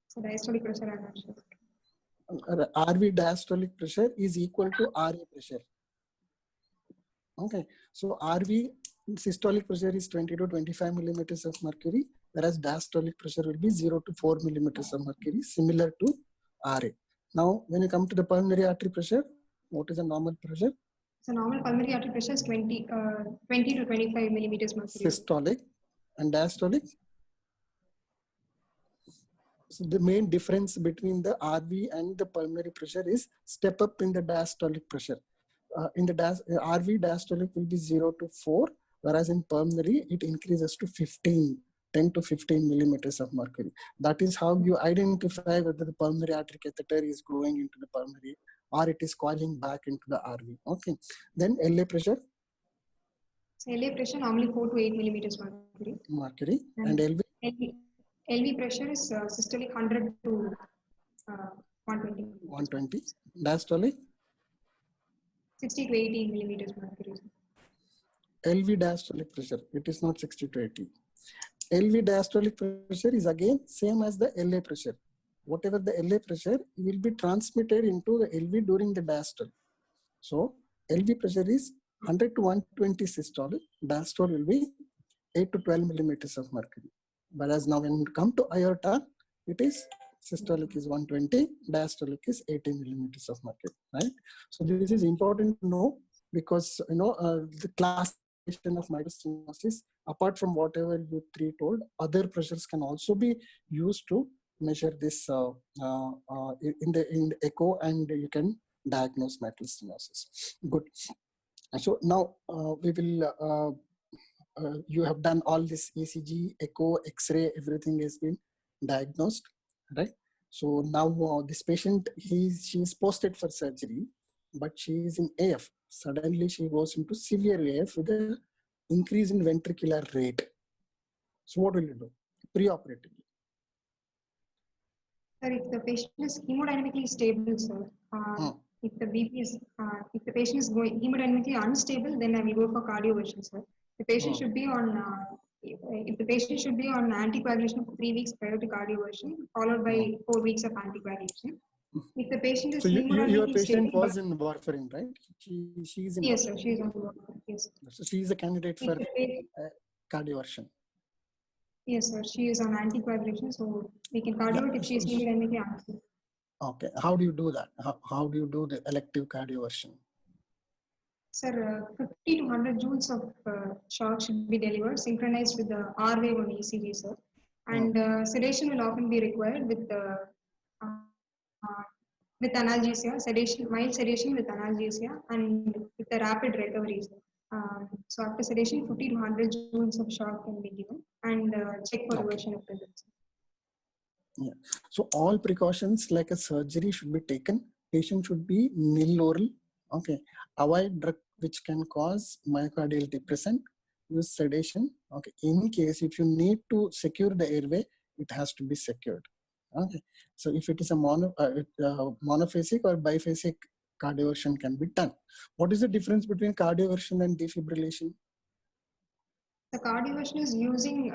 So diastolic pressure, I'm not sure. RV diastolic pressure is equal to RA pressure. Okay, so RV systolic pressure is 20 to 25 millimeters of mercury, whereas diastolic pressure will be 0 to 4 millimeters of mercury, similar to RA. Now, when you come to the pulmonary artery pressure, what is the normal pressure? So normal pulmonary artery pressure is 20 to 25 millimeters mercury. Systolic and diastolic. So the main difference between the RV and the pulmonary pressure is step up in the diastolic pressure. In the RV, diastolic will be 0 to 4, whereas in pulmonary, it increases to 10 to 15 millimeters of mercury. That is how you identify whether the pulmonary artery catheter is going into the pulmonary or it is coiling back into the RV. Okay. Then LA pressure? So LA pressure normally 4 to 8 millimeters mercury. Mercury. And LV? LV pressure is systolic 100 to 120. 120. Diastolic? 60 to 80 millimeters mercury. LV diastolic pressure, it is not 60 to 80. LV diastolic pressure is again same as the LA pressure. Whatever the LA pressure will be transmitted into the LV during the diastole. So LV pressure is 100 to 120 systolic, diastole will be 8 to 12 millimeters of mercury. Whereas now when you come to aorta, it is systolic is 120, diastolic is 80 millimeters of mercury, right? So this is important to know because the classification of mitral stenosis, apart from whatever you three told, other pressures can also be used to measure this in the echo, and you can diagnose mitral stenosis. Good. So now we will. You have done all this ECG, echo, X-ray, everything has been diagnosed, right? So now this patient, she's posted for surgery, but she is in AF. Suddenly she goes into severe AF with an increase in ventricular rate. So what will you do pre-operatively? Sir, if the patient is hemodynamically stable, sir, if the BP is, if the patient is going hemodynamically unstable, then I will go for cardioversion, sir. The patient should be on, if the patient should be on anticoagulation for 3 weeks prior to cardioversion, followed by 4 weeks of anticoagulation. If the patient is so your patient stable, was in warfarin, right? She's in yes, warfarin. sir, she is on warfarin. Yes. So she is a candidate for cardioversion. Yes, sir. She is on anticoagulation, so we can cardio if she is hemodynamically unstable. Okay. How do you do that? How do you do the elective cardioversion? Sir, 50 to 100 joules of shock should be delivered, synchronized with the R wave on ECG, sir. And sedation will often be required with analgesia, sedation, mild sedation with analgesia, and with the rapid recovery, sir. So after sedation, 50 to 100 joules of shock can be given, and check for reversion of rhythm. Yeah. So all precautions like a surgery should be taken. Patient should be nil oral. Okay. Avoid drug which can cause myocardial depressant. Use sedation. Okay. In case if you need to secure the airway, it has to be secured. Okay. So if it is a monophasic or biphasic cardioversion can be done. What is the difference between cardioversion and defibrillation? The cardioversion is using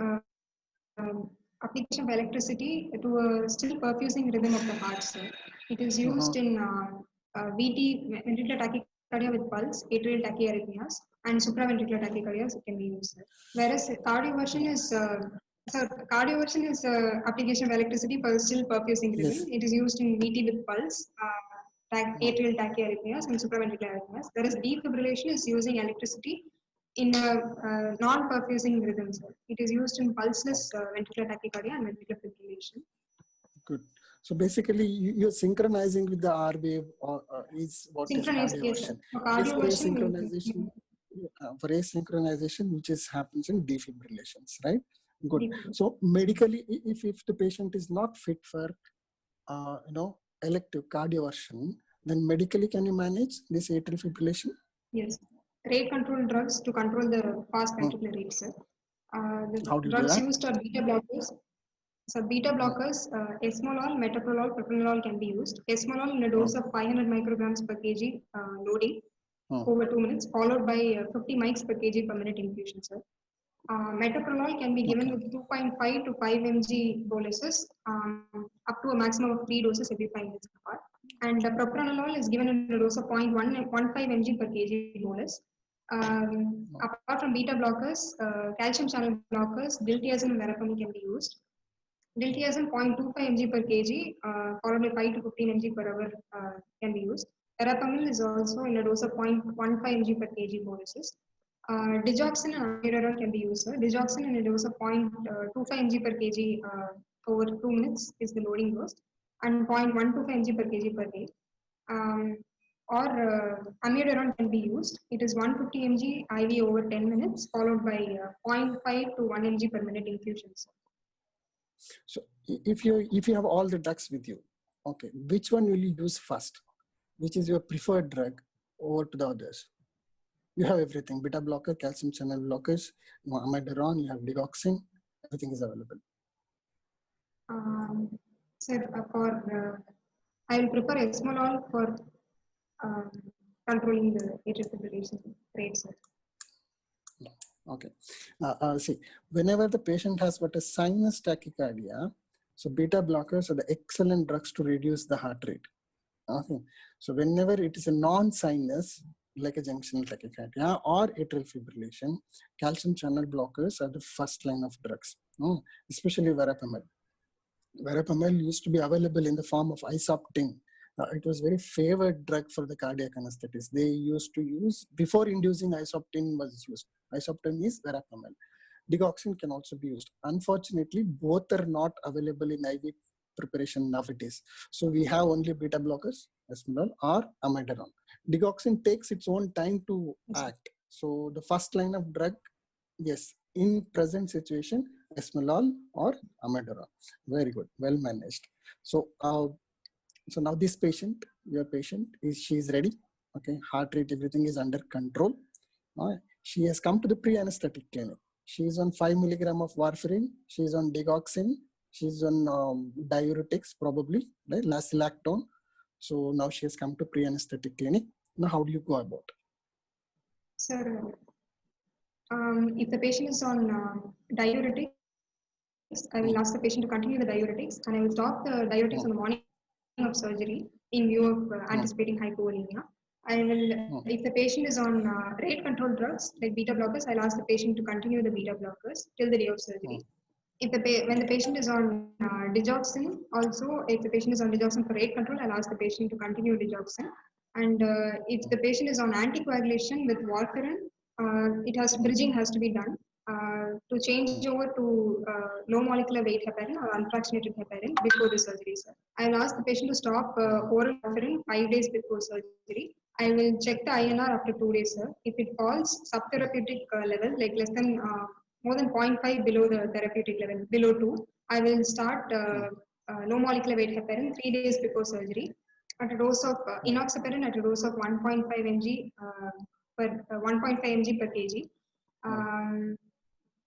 application of electricity to still perfusing rhythm of the heart. So it is used in VT, ventricular tachycardia with pulse, atrial tachyarrhythmias, and supraventricular tachycardias can be used. Whereas cardioversion is application of electricity for still perfusing rhythm. Yes. It is used in VT with pulse, atrial tachyarrhythmias, and supraventricular arrhythmias. Whereas defibrillation is using electricity in a non-perfusing rhythm. It is used in pulseless ventricular tachycardia and ventricular fibrillation. Good. So basically, you're synchronizing with the R wave, or is what is cardioversion. For asynchronization, which happens in defibrillations, right? Good. So medically, if the patient is not fit for, elective cardioversion, then medically can you manage this atrial fibrillation? Yes. Rate control drugs to control the fast ventricular rate, sir. The drugs used are beta blockers. So beta blockers, esmolol, metoprolol, propranolol can be used. Esmolol in a dose of 500 micrograms per kg loading over 2 minutes, followed by 50 mics per kg per minute infusion, sir. Metoprolol can be given with 2.5 to 5 mg boluses up to a maximum of 3 doses every 5 minutes apart. And propranolol is given in a dose of 0.15 mg per kg bolus. Apart from beta blockers, calcium channel blockers, diltiazem and verapamil can be used. Diltiazem 0.25 mg per kg, followed by 5 to 15 mg per hour can be used. Verapamil is also in a dose of 0.15 mg per kg boluses. Digoxin and amiodarone can be used. Sir. Digoxin in a dose of 0.25 mg per kg over 2 minutes is the loading dose, and 0.125 mg per kg per day. Amiodarone can be used. It is 150 mg IV over 10 minutes, followed by 0.5 to 1 mg per minute infusions. So if you have all the drugs with you, okay, which one will you use first? Which is your preferred drug over to the others? You have everything: beta blocker, calcium channel blockers, amiodarone, you have digoxin, everything is available. Sir, I will prefer esmolol for controlling the atrial fibrillation rate, sir. Okay. See, whenever the patient has got a sinus tachycardia, so beta blockers are the excellent drugs to reduce the heart rate. Okay. So whenever it is a non-sinus, like a junctional tachycardia or atrial fibrillation, calcium channel blockers are the first line of drugs, especially verapamil. Verapamil used to be available in the form of isoptin. It was very favored drug for the cardiac anesthetists. They used to use, before inducing isoptin was used. Isoptin is verapamil. Digoxin can also be used. Unfortunately, both are not available in IV preparation nowadays. So we have only beta blockers, esmolol or amiodarone. Digoxin takes its own time to act. So the first line of drug, yes, in present situation, esmolol or amiodarone. Very good, well managed. So so now this patient, your patient, she is ready. Okay, heart rate, everything is under control. She has come to the pre-anesthetic clinic. She is on 5 milligram of warfarin. She is on digoxin. She is on diuretics, probably, right? Lacilactone. So now she has come to pre-anesthetic clinic. Now, how do you go about? Sir, if the patient is on diuretics, I will ask the patient to continue the diuretics, and I will stop the diuretics on the morning of surgery in view of anticipating hypovolemia. I will, if the patient is on rate control drugs like beta blockers, I'll ask the patient to continue the beta blockers till the day of surgery. If when the patient is on digoxin, also if the patient is on digoxin for rate control, I'll ask the patient to continue digoxin. And if the patient is on anticoagulation with warfarin, bridging has to be done to change over to low molecular weight heparin or unfractionated heparin before the surgery. Sir, I'll ask the patient to stop oral warfarin 5 days before surgery. I will check the INR after 2 days, sir. If it falls subtherapeutic level, like less than more than 0.5 below the therapeutic level, below 2, I will start low molecular weight heparin 3 days before surgery at a dose of enoxaparin at a dose of 1.5 mg per 1.5 mg per kg.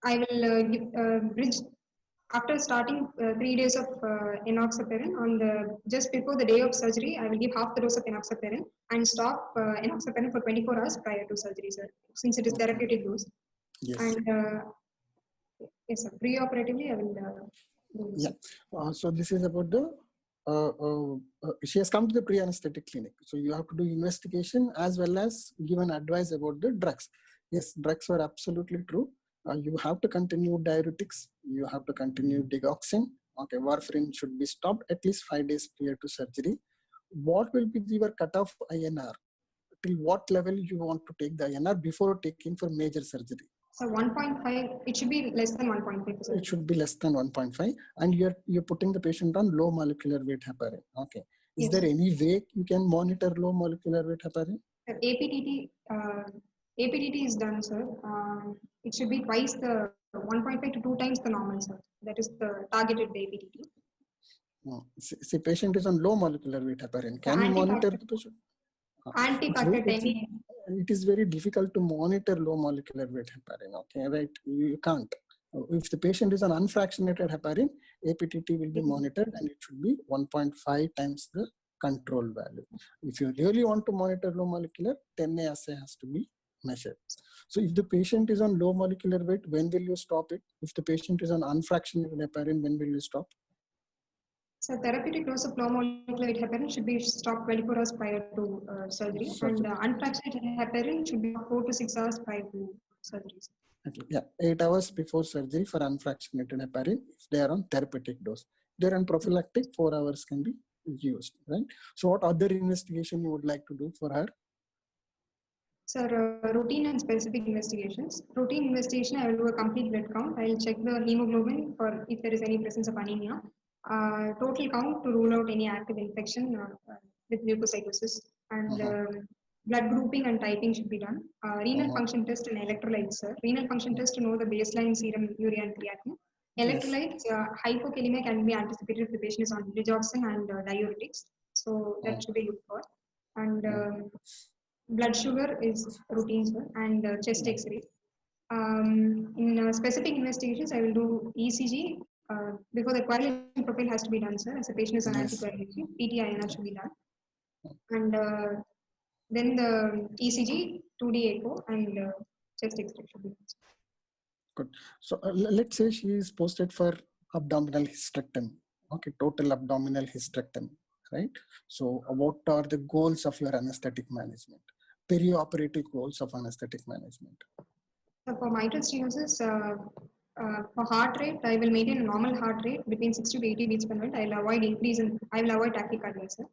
I will give bridge after starting 3 days of enoxaparin on the just before the day of surgery. I will give half the dose of enoxaparin and stop enoxaparin for 24 hours prior to surgery, sir, since it is therapeutic dose. Yes. And yes, sir, pre-operatively I will do this. Yeah. So this is about the she has come to the pre-anesthetic clinic. So you have to do investigation as well as give an advice about the drugs. Yes, drugs are absolutely true. You have to continue diuretics. You have to continue digoxin. Okay, warfarin should be stopped at least 5 days prior to surgery. What will be your cutoff INR? Till what level you want to take the INR before taking for major surgery? So 1.5, it should be less than 1.5. It should be less than 1.5, and you're putting the patient on low molecular weight heparin. Okay. Is there any way you can monitor low molecular weight heparin? APTT is done, sir. It should be twice the 1.5 to 2 times the normal, sir. That is the targeted APTT. See, patient is on low molecular weight heparin. Can you monitor the patient? It is very difficult to monitor low molecular weight heparin. Okay, right? You can't. If the patient is on unfractionated heparin, APTT will be monitored and it should be 1.5 times the control value. If you really want to monitor low molecular, 10A assay has to be measured. So if the patient is on low molecular weight, when will you stop it? If the patient is on unfractionated heparin, when will you stop? So therapeutic dose of low molecular weight heparin should be stopped 24 hours prior to surgery, and unfractionated heparin should be 4 to 6 hours prior to surgery. Okay. Yeah, 8 hours before surgery for unfractionated heparin if they are on therapeutic dose. If they are on prophylactic, 4 hours can be used, right? So what other investigation you would like to do for her? Sir, routine and specific investigations. Routine investigation, I will do a complete blood count. I will check the hemoglobin for if there is any presence of anemia. Total count to rule out any active infection with leukocytosis. And blood grouping and typing should be done. Renal function test and electrolytes, sir. Renal function test to know the baseline serum urea and creatinine. Electrolytes, hypokalemia can be anticipated if the patient is on digoxin and diuretics. So that should be looked for. And blood sugar is routine, sir, and chest X-ray. In specific investigations, I will do ECG. Before the coagulation profile has to be done, sir. As a patient is on anticoagulation, PT-INR should be done. And then the ECG, 2D echo, and chest X-ray should be done. Good. So let's say she is posted for abdominal hysterectomy. Okay, total abdominal hysterectomy, right? So what are the goals of your anesthetic management? Perioperative goals of anesthetic management. So for mitral stenosis, for heart rate, I will maintain a normal heart rate between 60 to 80 beats per minute. I will avoid tachycardia, sir.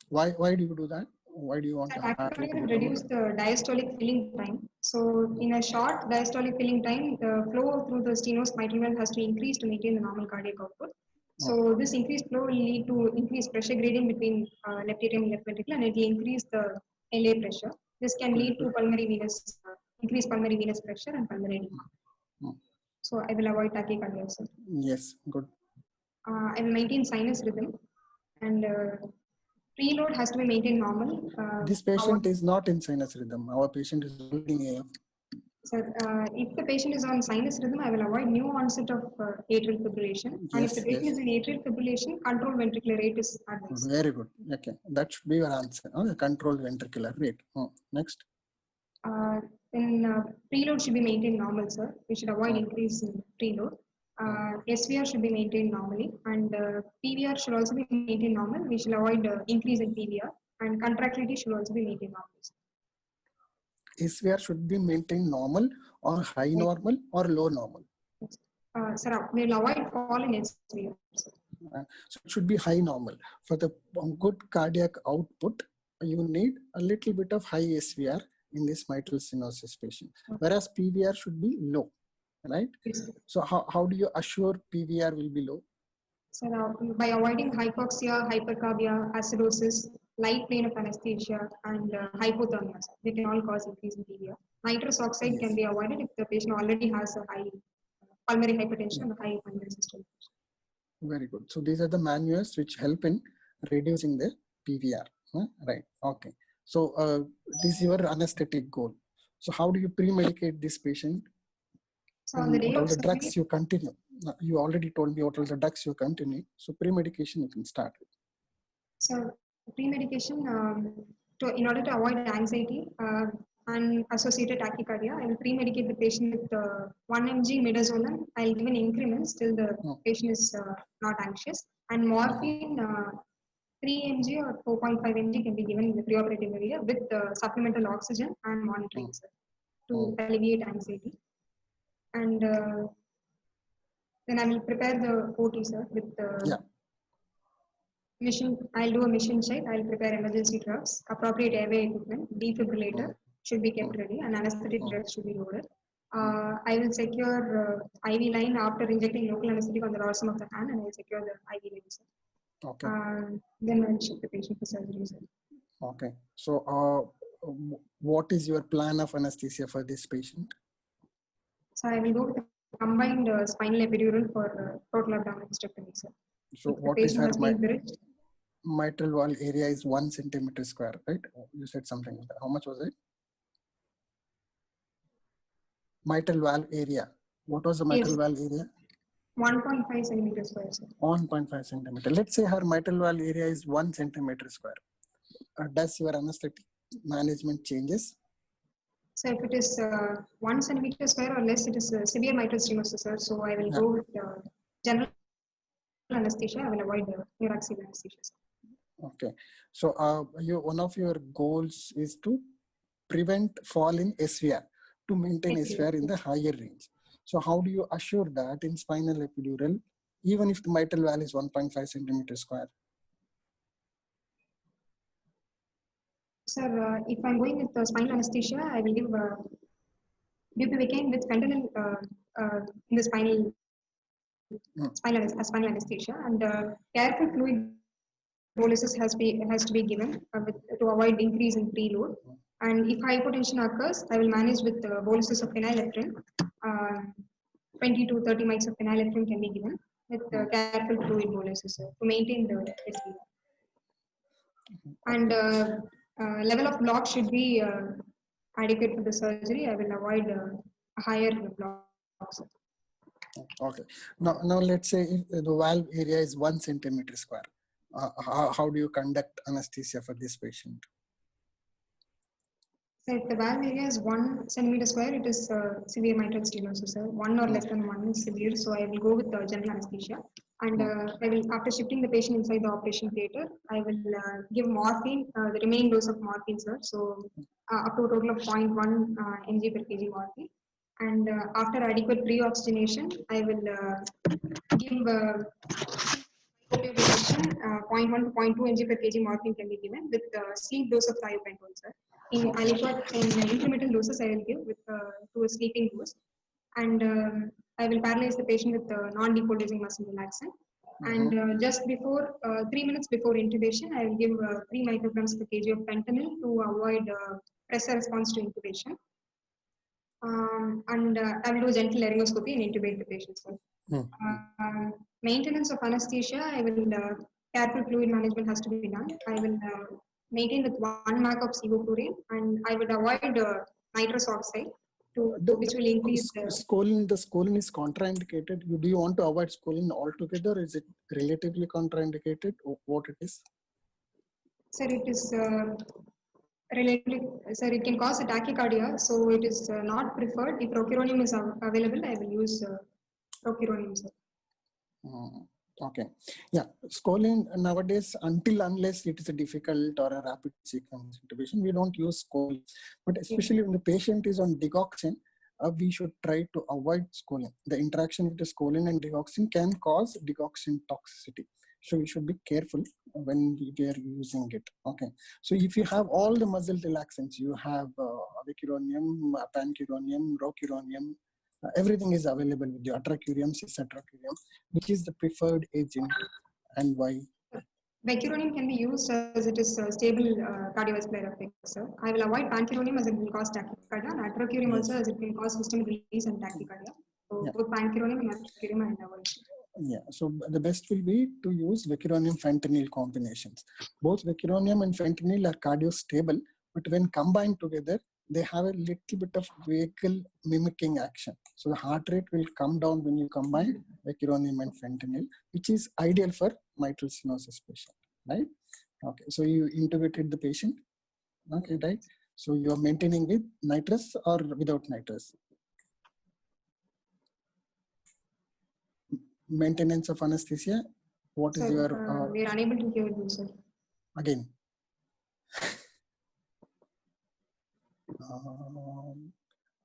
Why do you do that? Why do you want tachycardia will reduce the diastolic filling time. So in a short diastolic filling time, the flow through the stenos mitral valve has to increase to maintain the normal cardiac output. So this increased flow will lead to increased pressure gradient between left atrium and left ventricle, and it will increase the LA pressure. This can lead to pulmonary venous, increased pulmonary venous pressure and pulmonary edema. So I will avoid tachycardia. Sir. Yes, good. I will maintain sinus rhythm, and preload has to be maintained normal. This patient is not in sinus rhythm. Our patient is already AF. So, if the patient is on sinus rhythm, I will avoid new onset of atrial fibrillation. And if the patient is in atrial fibrillation, controlled ventricular rate is advised. Very good. Okay, that should be your answer. Okay, controlled ventricular rate. Next. Then preload should be maintained normal, sir. We should avoid increase in preload. SVR should be maintained normally, and PVR should also be maintained normal. We should avoid increase in PVR, and contractility should also be maintained normal. SVR should be maintained normal or high normal or low normal? Sir, we will avoid fall in SVR. So it should be high normal. For the good cardiac output, you need a little bit of high SVR in this mitral stenosis patient, whereas PVR should be low, right? Yes. So how do you assure PVR will be low? So by avoiding hypoxia, hypercarbia, acidosis, light plane of anesthesia, and hypothermia, they can all cause increase in PVR. Nitrous oxide can be avoided if the patient already has a high pulmonary hypertension and high pulmonary system. Very good. So these are the manuals which help in reducing the PVR, right? Okay. So this is your anesthetic goal. So how do you pre-medicate this patient? So on the day what of are the drugs you continue? You already told me what are the drugs you continue. So pre-medication you can start with. So pre-medication, in order to avoid anxiety and associated tachycardia, I will pre-medicate the patient with 1 mg midazolam. I will give in increments till the patient is not anxious. And morphine, 3 mg or 4.5 mg can be given in the preoperative area with supplemental oxygen and monitoring to alleviate anxiety. And then I will prepare the OT, sir, with mission. I'll do a mission check. I'll prepare emergency drugs, appropriate airway equipment, defibrillator should be kept ready, and anesthetic drugs should be loaded. I will secure IV line after injecting local anesthetic on the dorsum of the hand, and I will secure the IV line, sir. Okay. Then I'll ship the patient for surgery, sir. Okay. So what is your plan of anesthesia for this patient? So I will go with a combined spinal epidural for total abdominal hysterectomy, sir. So what is her mitral valve area is 1 centimeter square, right? You said something like that. How much was it? Mitral valve area. What was the mitral valve area? 1.5 centimeters square, sir. 1.5 centimeter. Let's say her mitral valve area is 1 centimeter square. Does your anesthetic management changes? So if it is 1 centimeter square or less, it is severe mitral stenosis, sir. So I will go with general anesthesia. I will avoid the neuraxial anesthesia. Okay. So one of your goals is to prevent fall in SVR, to maintain SVR in the higher range. So how do you assure that in spinal epidural, even if the mitral valve is 1.5 centimeter square? Sir, if I'm going with the spinal anesthesia, I will give bupivacaine with fentanyl in the spinal anesthesia, and careful fluid boluses has to be given to avoid increase in preload. And if hypotension occurs, I will manage with boluses of phenylephrine. 20 to 30 mics of phenylephrine can be given with careful fluid boluses to maintain the SVR. And level of block should be adequate for the surgery. I will avoid higher blocks. Okay. Now let's say if the valve area is 1 centimeter square. How do you conduct anesthesia for this patient? So if the valve area is 1 centimeter square, it is severe mitral stenosis. 1 or less than 1 is severe. So I will go with general anesthesia. And I will, after shifting the patient inside the operation theater, I will give morphine, the remaining dose of morphine, sir. So up to a total of 0.1 mg per kg morphine. And after adequate pre-oxygenation, I will give 0.1 to 0.2 mg per kg morphine can be given with sleep dose of thiopentone, sir. In incremental doses, I will give with to a sleeping dose. And I will paralyze the patient with non-depolarizing muscle relaxant. And just before, 3 minutes before intubation, I will give 3 micrograms per kg of fentanyl to avoid pressure response to intubation. And I will do gentle laryngoscopy and intubate the patient. So, maintenance of anesthesia, I will careful fluid management has to be done. I will maintain with 1 mac of sevoflurane, and I would avoid nitrous oxide, which will increase the scoline. The scoline is contraindicated. Do you want to avoid scoline altogether? Is it relatively contraindicated, or what it is? Sir, it is relatively, sir, it can cause a tachycardia, so it is not preferred. If procuronium is available, I will use procuronium, sir. Okay. Yeah. Scoline nowadays, unless it is a difficult or a rapid sequence intubation, we don't use scoline. But especially when the patient is on digoxin, we should try to avoid scoline. The interaction with the scoline and digoxin can cause digoxin toxicity. So we should be careful when we are using it. Okay. So if you have all the muscle relaxants, you have avicuronium, pancuronium, rocuronium, everything is available with you, atracurium, cisatracurium, which is the preferred agent and why? Vecuronium can be used as it is stable cardiovascular effect, sir. I will avoid pancuronium as it will cause tachycardia, and atracurium also as it can cause systemic release and tachycardia. So both pancuronium and atracurium I avoid. Yeah, so the best will be to use vecuronium fentanyl combinations. Both vecuronium and fentanyl are cardiostable, but when combined together, they have a little bit of vehicle mimicking action. So the heart rate will come down when you combine vecuronium and fentanyl, which is ideal for mitral stenosis patient, right? Okay, so you intubated the patient, okay, right? So you are maintaining with nitrous or without nitrous? Maintenance of anesthesia. What is your? We are unable to hear you, sir. Again.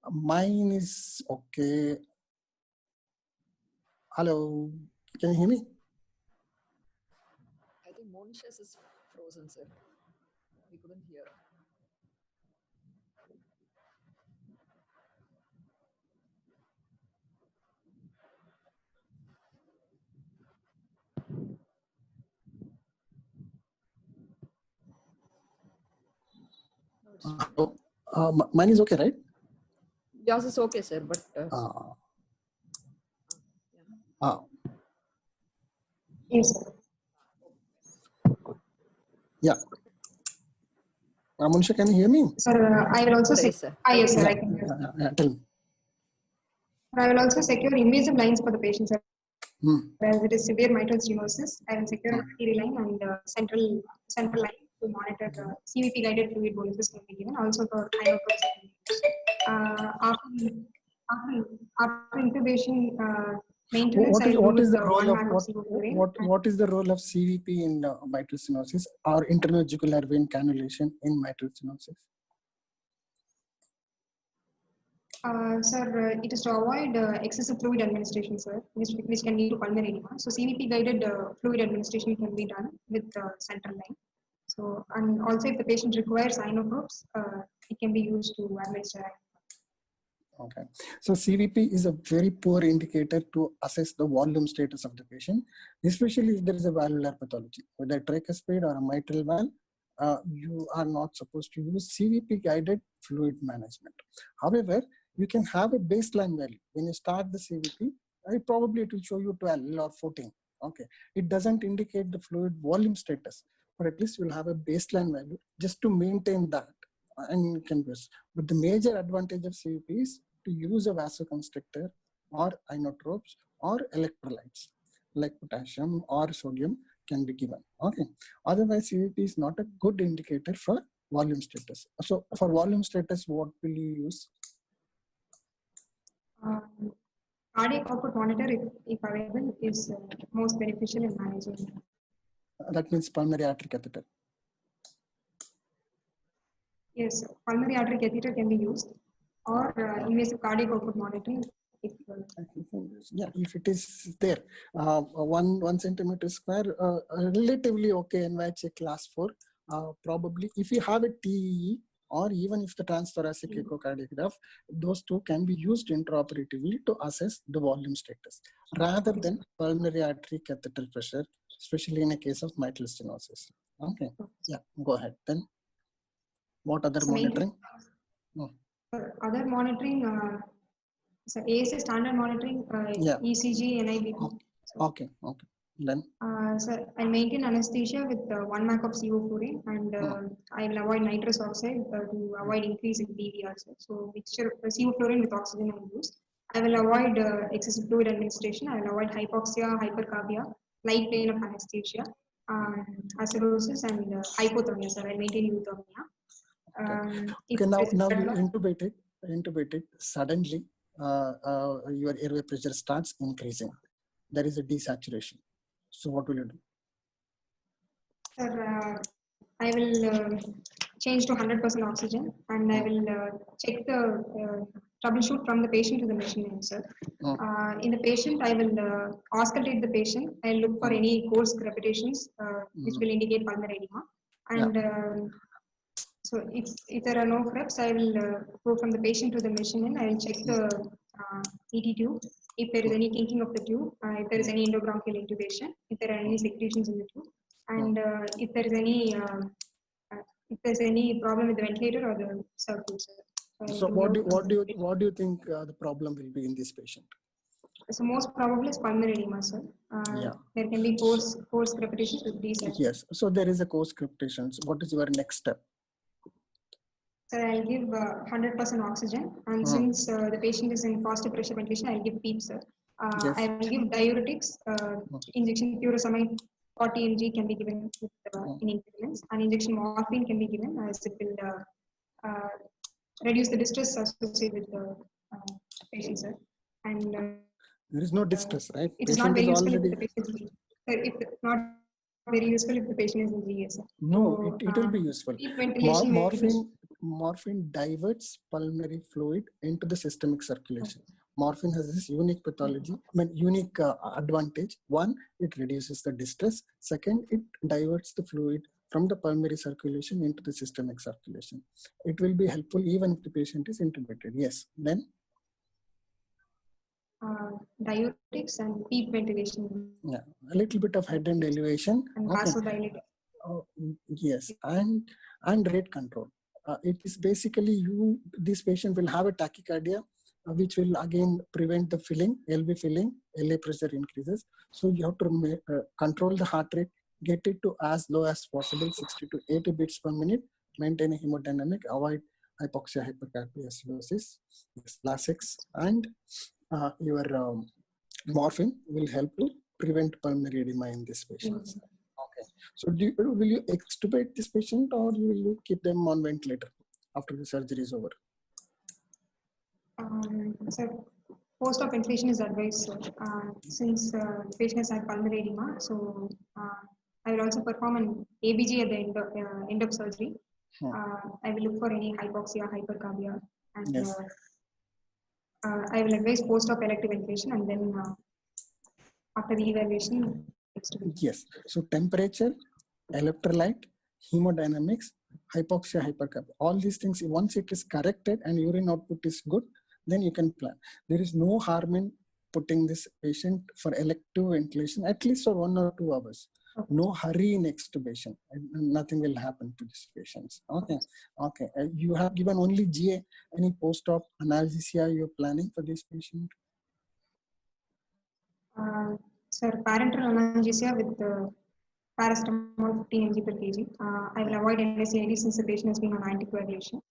Mine is okay. Hello, can you hear me? I think Monisha's is frozen, sir. We couldn't hear. Mine is okay, right? Yours is okay, sir, but yes, sir. Yeah. Monisha, can you hear me? Sir, I will also say. Sir. Yes, sir. I can hear. Tell me. I will also secure invasive lines for the patient, sir. As it is severe mitral stenosis, I will secure an artery line and central line to monitor the CVP guided fluid boluses can be given. Also for after intubation maintenance. What is the role of CVP in mitral stenosis or internal jugular vein cannulation in mitral stenosis? Sir, it is to avoid excessive fluid administration, sir, which can lead to pulmonary edema. So CVP guided fluid administration can be done with central line. So, and also if the patient requires inotropes, it can be used to administer. Okay, so CVP is a very poor indicator to assess the volume status of the patient, especially if there is a valvular pathology. With a tricuspid or a mitral valve, you are not supposed to use CVP guided fluid management. However, you can have a baseline value. When you start the CVP, probably it will show you 12 or 14. Okay, it doesn't indicate the fluid volume status, but at least you'll have a baseline value just to maintain that. And can use. But the major advantage of CVP is to use a vasoconstrictor or inotropes or electrolytes like potassium or sodium can be given. Okay. Otherwise, CVP is not a good indicator for volume status. So for volume status, what will you use? Cardiac output monitor, if available, is most beneficial in managing. That means pulmonary artery catheter. Yes, pulmonary artery catheter can be used, or invasive cardiac output monitoring. Yeah, if it is there, 1 centimeter square, relatively okay NYHA class 4. Probably if you have a TEE, or even if the transthoracic echocardiograph, those two can be used intraoperatively to assess the volume status rather than pulmonary artery catheter pressure, especially in a case of mitral stenosis. Okay, yeah, go ahead. Then what other monitoring? Other monitoring, so ASA standard monitoring, ECG, NIBP. Okay. Then so I'll maintain anesthesia with 1 mAq of sevoflurane, and I will avoid nitrous oxide to avoid increase in PVR. So mixture of sevoflurane with oxygen I will use. I will avoid excessive fluid administration. I will avoid hypoxia, hypercarbia, light pain of anesthesia, acidosis, and hypothermia. So I will maintain euthermia. Okay, now you intubated suddenly, your airway pressure starts increasing. There is a desaturation. So what will you do? Sir, I will change to 100% oxygen, and I will check the troubleshoot from the patient to the machine, sir. In the patient, I will auscultate the patient. I will look for any coarse crepitations which will indicate pulmonary edema. And so if there are no creps, I will go from the patient to the machine, and I will check the ET tube. If there is any kinking of the tube, if there is any endobronchial intubation, if there are any secretions in the tube, and if there is any problem with the ventilator or the circuit. So what do you think the problem will be in this patient? So most probably is pulmonary edema, sir. There can be coarse crepitations with these. Yes. So there is a coarse crepitations. What is your next step? So I'll give 100% oxygen, and since the patient is in positive pressure ventilation, I'll give PEEP, sir. I will give diuretics, injection furosemide 40 mg can be given with in increments, and injection morphine can be given as it will reduce the distress associated with the patient, sir. And there is no distress, right? It is not very useful if the patient is not very useful if the patient is in GA, sir. No, it will be useful. Morphine diverts pulmonary fluid into the systemic circulation. Morphine has this unique pathology, unique advantage. One, it reduces the distress. Second, it diverts the fluid from the pulmonary circulation into the systemic circulation. It will be helpful even if the patient is intubated. Yes. Then? Diuretics and PEEP ventilation. Yeah, a little bit of head and elevation. And vasodilator. Yes, and rate control. It is basically this patient will have a tachycardia, which will again prevent the filling, LV filling, LA pressure increases. So you have to control the heart rate, get it to as low as possible, 60 to 80 beats per minute, maintain a hemodynamic, avoid hypoxia, hypercapnia, acidosis, Lasix, and your morphine will help to prevent pulmonary edema in this patient. Okay. So will you extubate this patient, or will you keep them on ventilator after the surgery is over? So post-op ventilation is advised, sir. Since the patient has had pulmonary edema, so I will also perform an ABG at the end of surgery. I will look for any hypoxia, hypercarbia, and yes. I will advise post-op elective ventilation, and then after the evaluation, yes. So temperature, electrolyte, hemodynamics, hypoxia, hypercarbia, all these things, once it is corrected and urine output is good, then you can plan. There is no harm in putting this patient for elective ventilation, at least for 1 or 2 hours. Okay. No hurry in extubation, and nothing will happen to these patients. Okay. Okay. You have given only GA. Any post-op analgesia you're planning for this patient? Sir, parenteral analgesia with paracetamol 15 mg per kg. I will avoid NSAID since the patient has been on anticoagulation.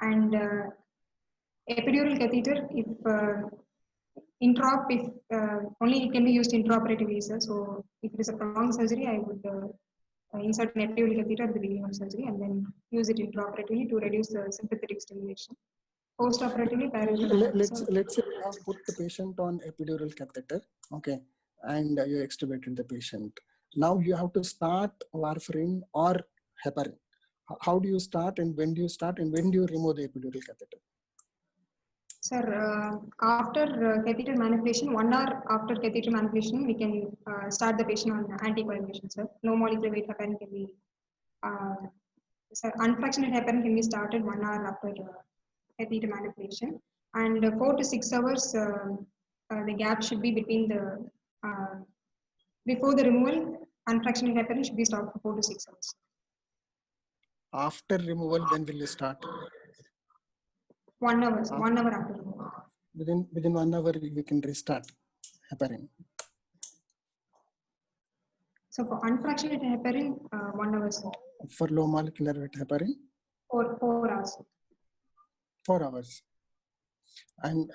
And epidural catheter, if intraop, if only it can be used intraoperatively, sir. So if it is a prolonged surgery, I would insert an epidural catheter at the beginning of surgery and then use it intraoperatively to reduce the sympathetic stimulation. Post-operatively, let's say you have put the patient on epidural catheter, okay, and you extubated the patient. Now you have to start warfarin or heparin. How do you start, and when do you start, and when do you remove the epidural catheter? Sir, after catheter manipulation, 1 hour after catheter manipulation, we can start the patient on anticoagulation, sir. Low molecular weight heparin can be So unfractionated heparin can be started 1 hour after catheter manipulation, and 4 to 6 hours the gap should be between the before the removal. Unfractionated heparin should be stopped for 4 to 6 hours. After removal, when will you start? 1 hour, 1 hour after removal. Within 1 hour, we can restart heparin. So for unfractionated heparin, 1 hour. For low molecular weight heparin? 4 hours. 4 hours. And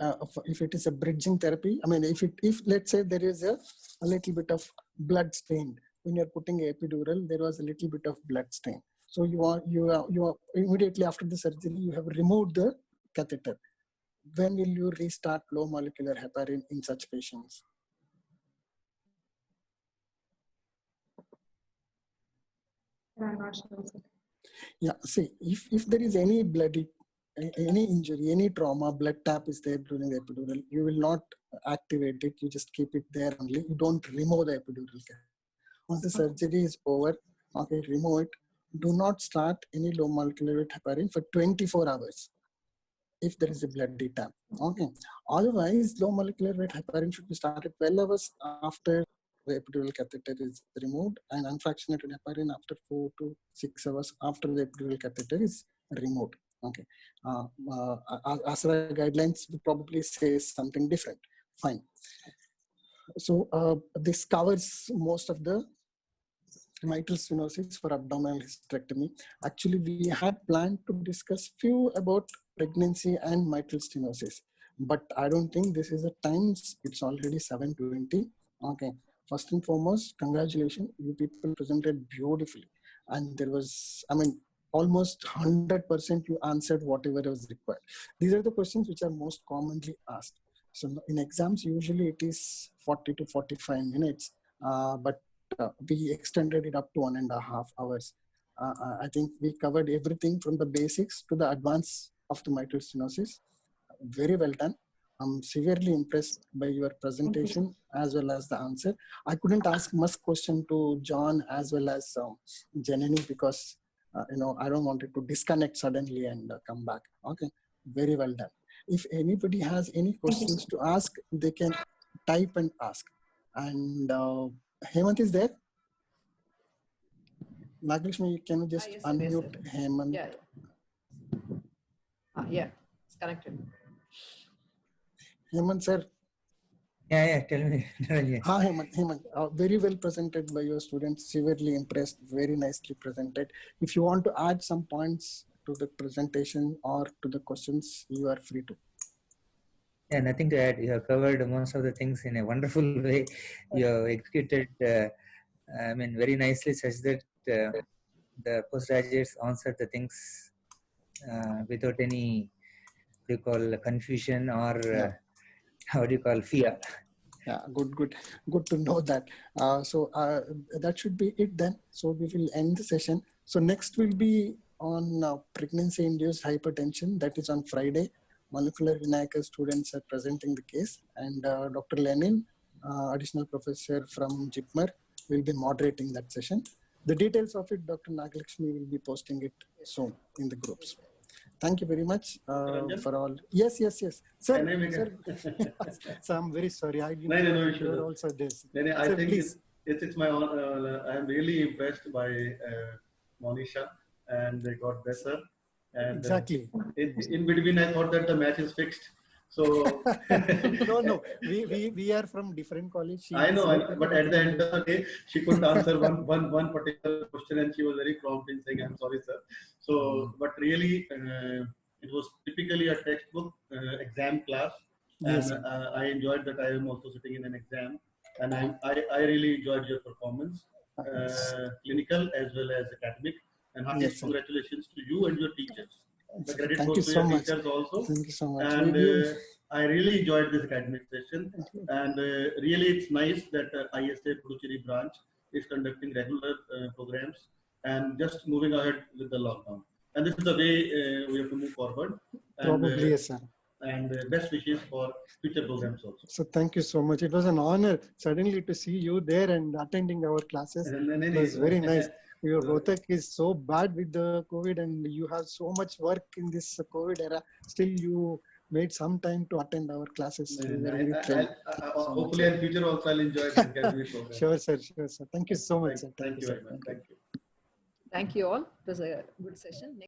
if it is a bridging therapy, I mean, if let's say there is a little bit of blood stain when you're putting epidural, there was a little bit of blood stain. So you are immediately after the surgery, you have removed the catheter. When will you restart low molecular heparin in such patients? I'm not sure. Yeah, see, if there is any bloody, any injury, any trauma, blood tap is there during the epidural, you will not activate it, you just keep it there only. You don't remove the epidural. Once the surgery is over, okay, remove it. Do not start any low molecular weight heparin for 24 hours if there is a bloody tap. Okay. Otherwise, low molecular weight heparin should be started 12 hours after the epidural catheter is removed, and unfractionated heparin after 4 to 6 hours after the epidural catheter is removed. Okay. ASRA guidelines will probably say something different. Fine. So this covers most of the mitral stenosis for abdominal hysterectomy. Actually, we had planned to discuss few about pregnancy and mitral stenosis, but I don't think this is the time. It's already 7:20. Okay. First and foremost, congratulations. You people presented beautifully. And there was, I mean, almost 100% you answered whatever was required. These are the questions which are most commonly asked. So in exams, usually it is 40 to 45 minutes, but we extended it up to 1.5 hours. I think we covered everything from the basics to the advance of the mitral stenosis. Very well done. I'm severely impressed by your presentation as well as the answer. I couldn't ask much question to John as well as Janani because I don't want it to disconnect suddenly and come back. Okay, very well done. If anybody has any questions to ask, they can type and ask. And Hemant is there? Naglakshmi, can you just Yes, unmute yes, Hemant? Yeah. Yeah, it's connected. Hemant, sir. Yeah, tell me. Hemant, very well presented by your students, severely impressed, very nicely presented. If you want to add some points to the presentation or to the questions, you are free to. Yeah, nothing to add. You have covered most of the things in a wonderful way. You have executed, very nicely, such that the postgraduates answered the things without any, confusion or fear. Yeah, good to know that. So that should be it then. So we will end the session. So next will be on pregnancy-induced hypertension. That is on Friday. Molecular Vinayaka students are presenting the case, and Dr. Lenin, additional professor from JIPMER, will be moderating that session. The details of it, Dr. Nagalakshmi will be posting it soon in the groups. Thank you very much for all. Yes. Sir, sir. So I'm very sorry. I didn't know you were also this. I think please. It's my honor. I'm really impressed by Monisha and God bless her. And exactly. In between, I thought that the match is fixed. So no. We are from different college. I know, but at the end of the day, she couldn't answer one particular question, and she was very prompt in saying, "I'm sorry, sir." So, but really, it was typically a textbook exam class, and I enjoyed that. I am also sitting in an exam, and I really enjoyed your performance, clinical as well as academic. And hearty congratulations to you and your teachers. The credit goes to your teachers also. Thank you so much. And I really enjoyed this academic session. And really, it's nice that ISA Puducherry branch is conducting regular programs and just moving ahead with the lockdown. And this is the way we have to move forward. And, probably, yes, sir. And best wishes for future programs also. So thank you so much. It was an honor suddenly to see you there and attending our classes. It was very nice. your Rohtak is so bad with the COVID, and you have so much work in this COVID era. Still, you made some time to attend our classes. Hopefully, in future also I'll enjoy this academy program. Sure, sir. Sure, sir. Thank you so much, sir. Thank you very much. Thank you. Thank you all. It was a good session.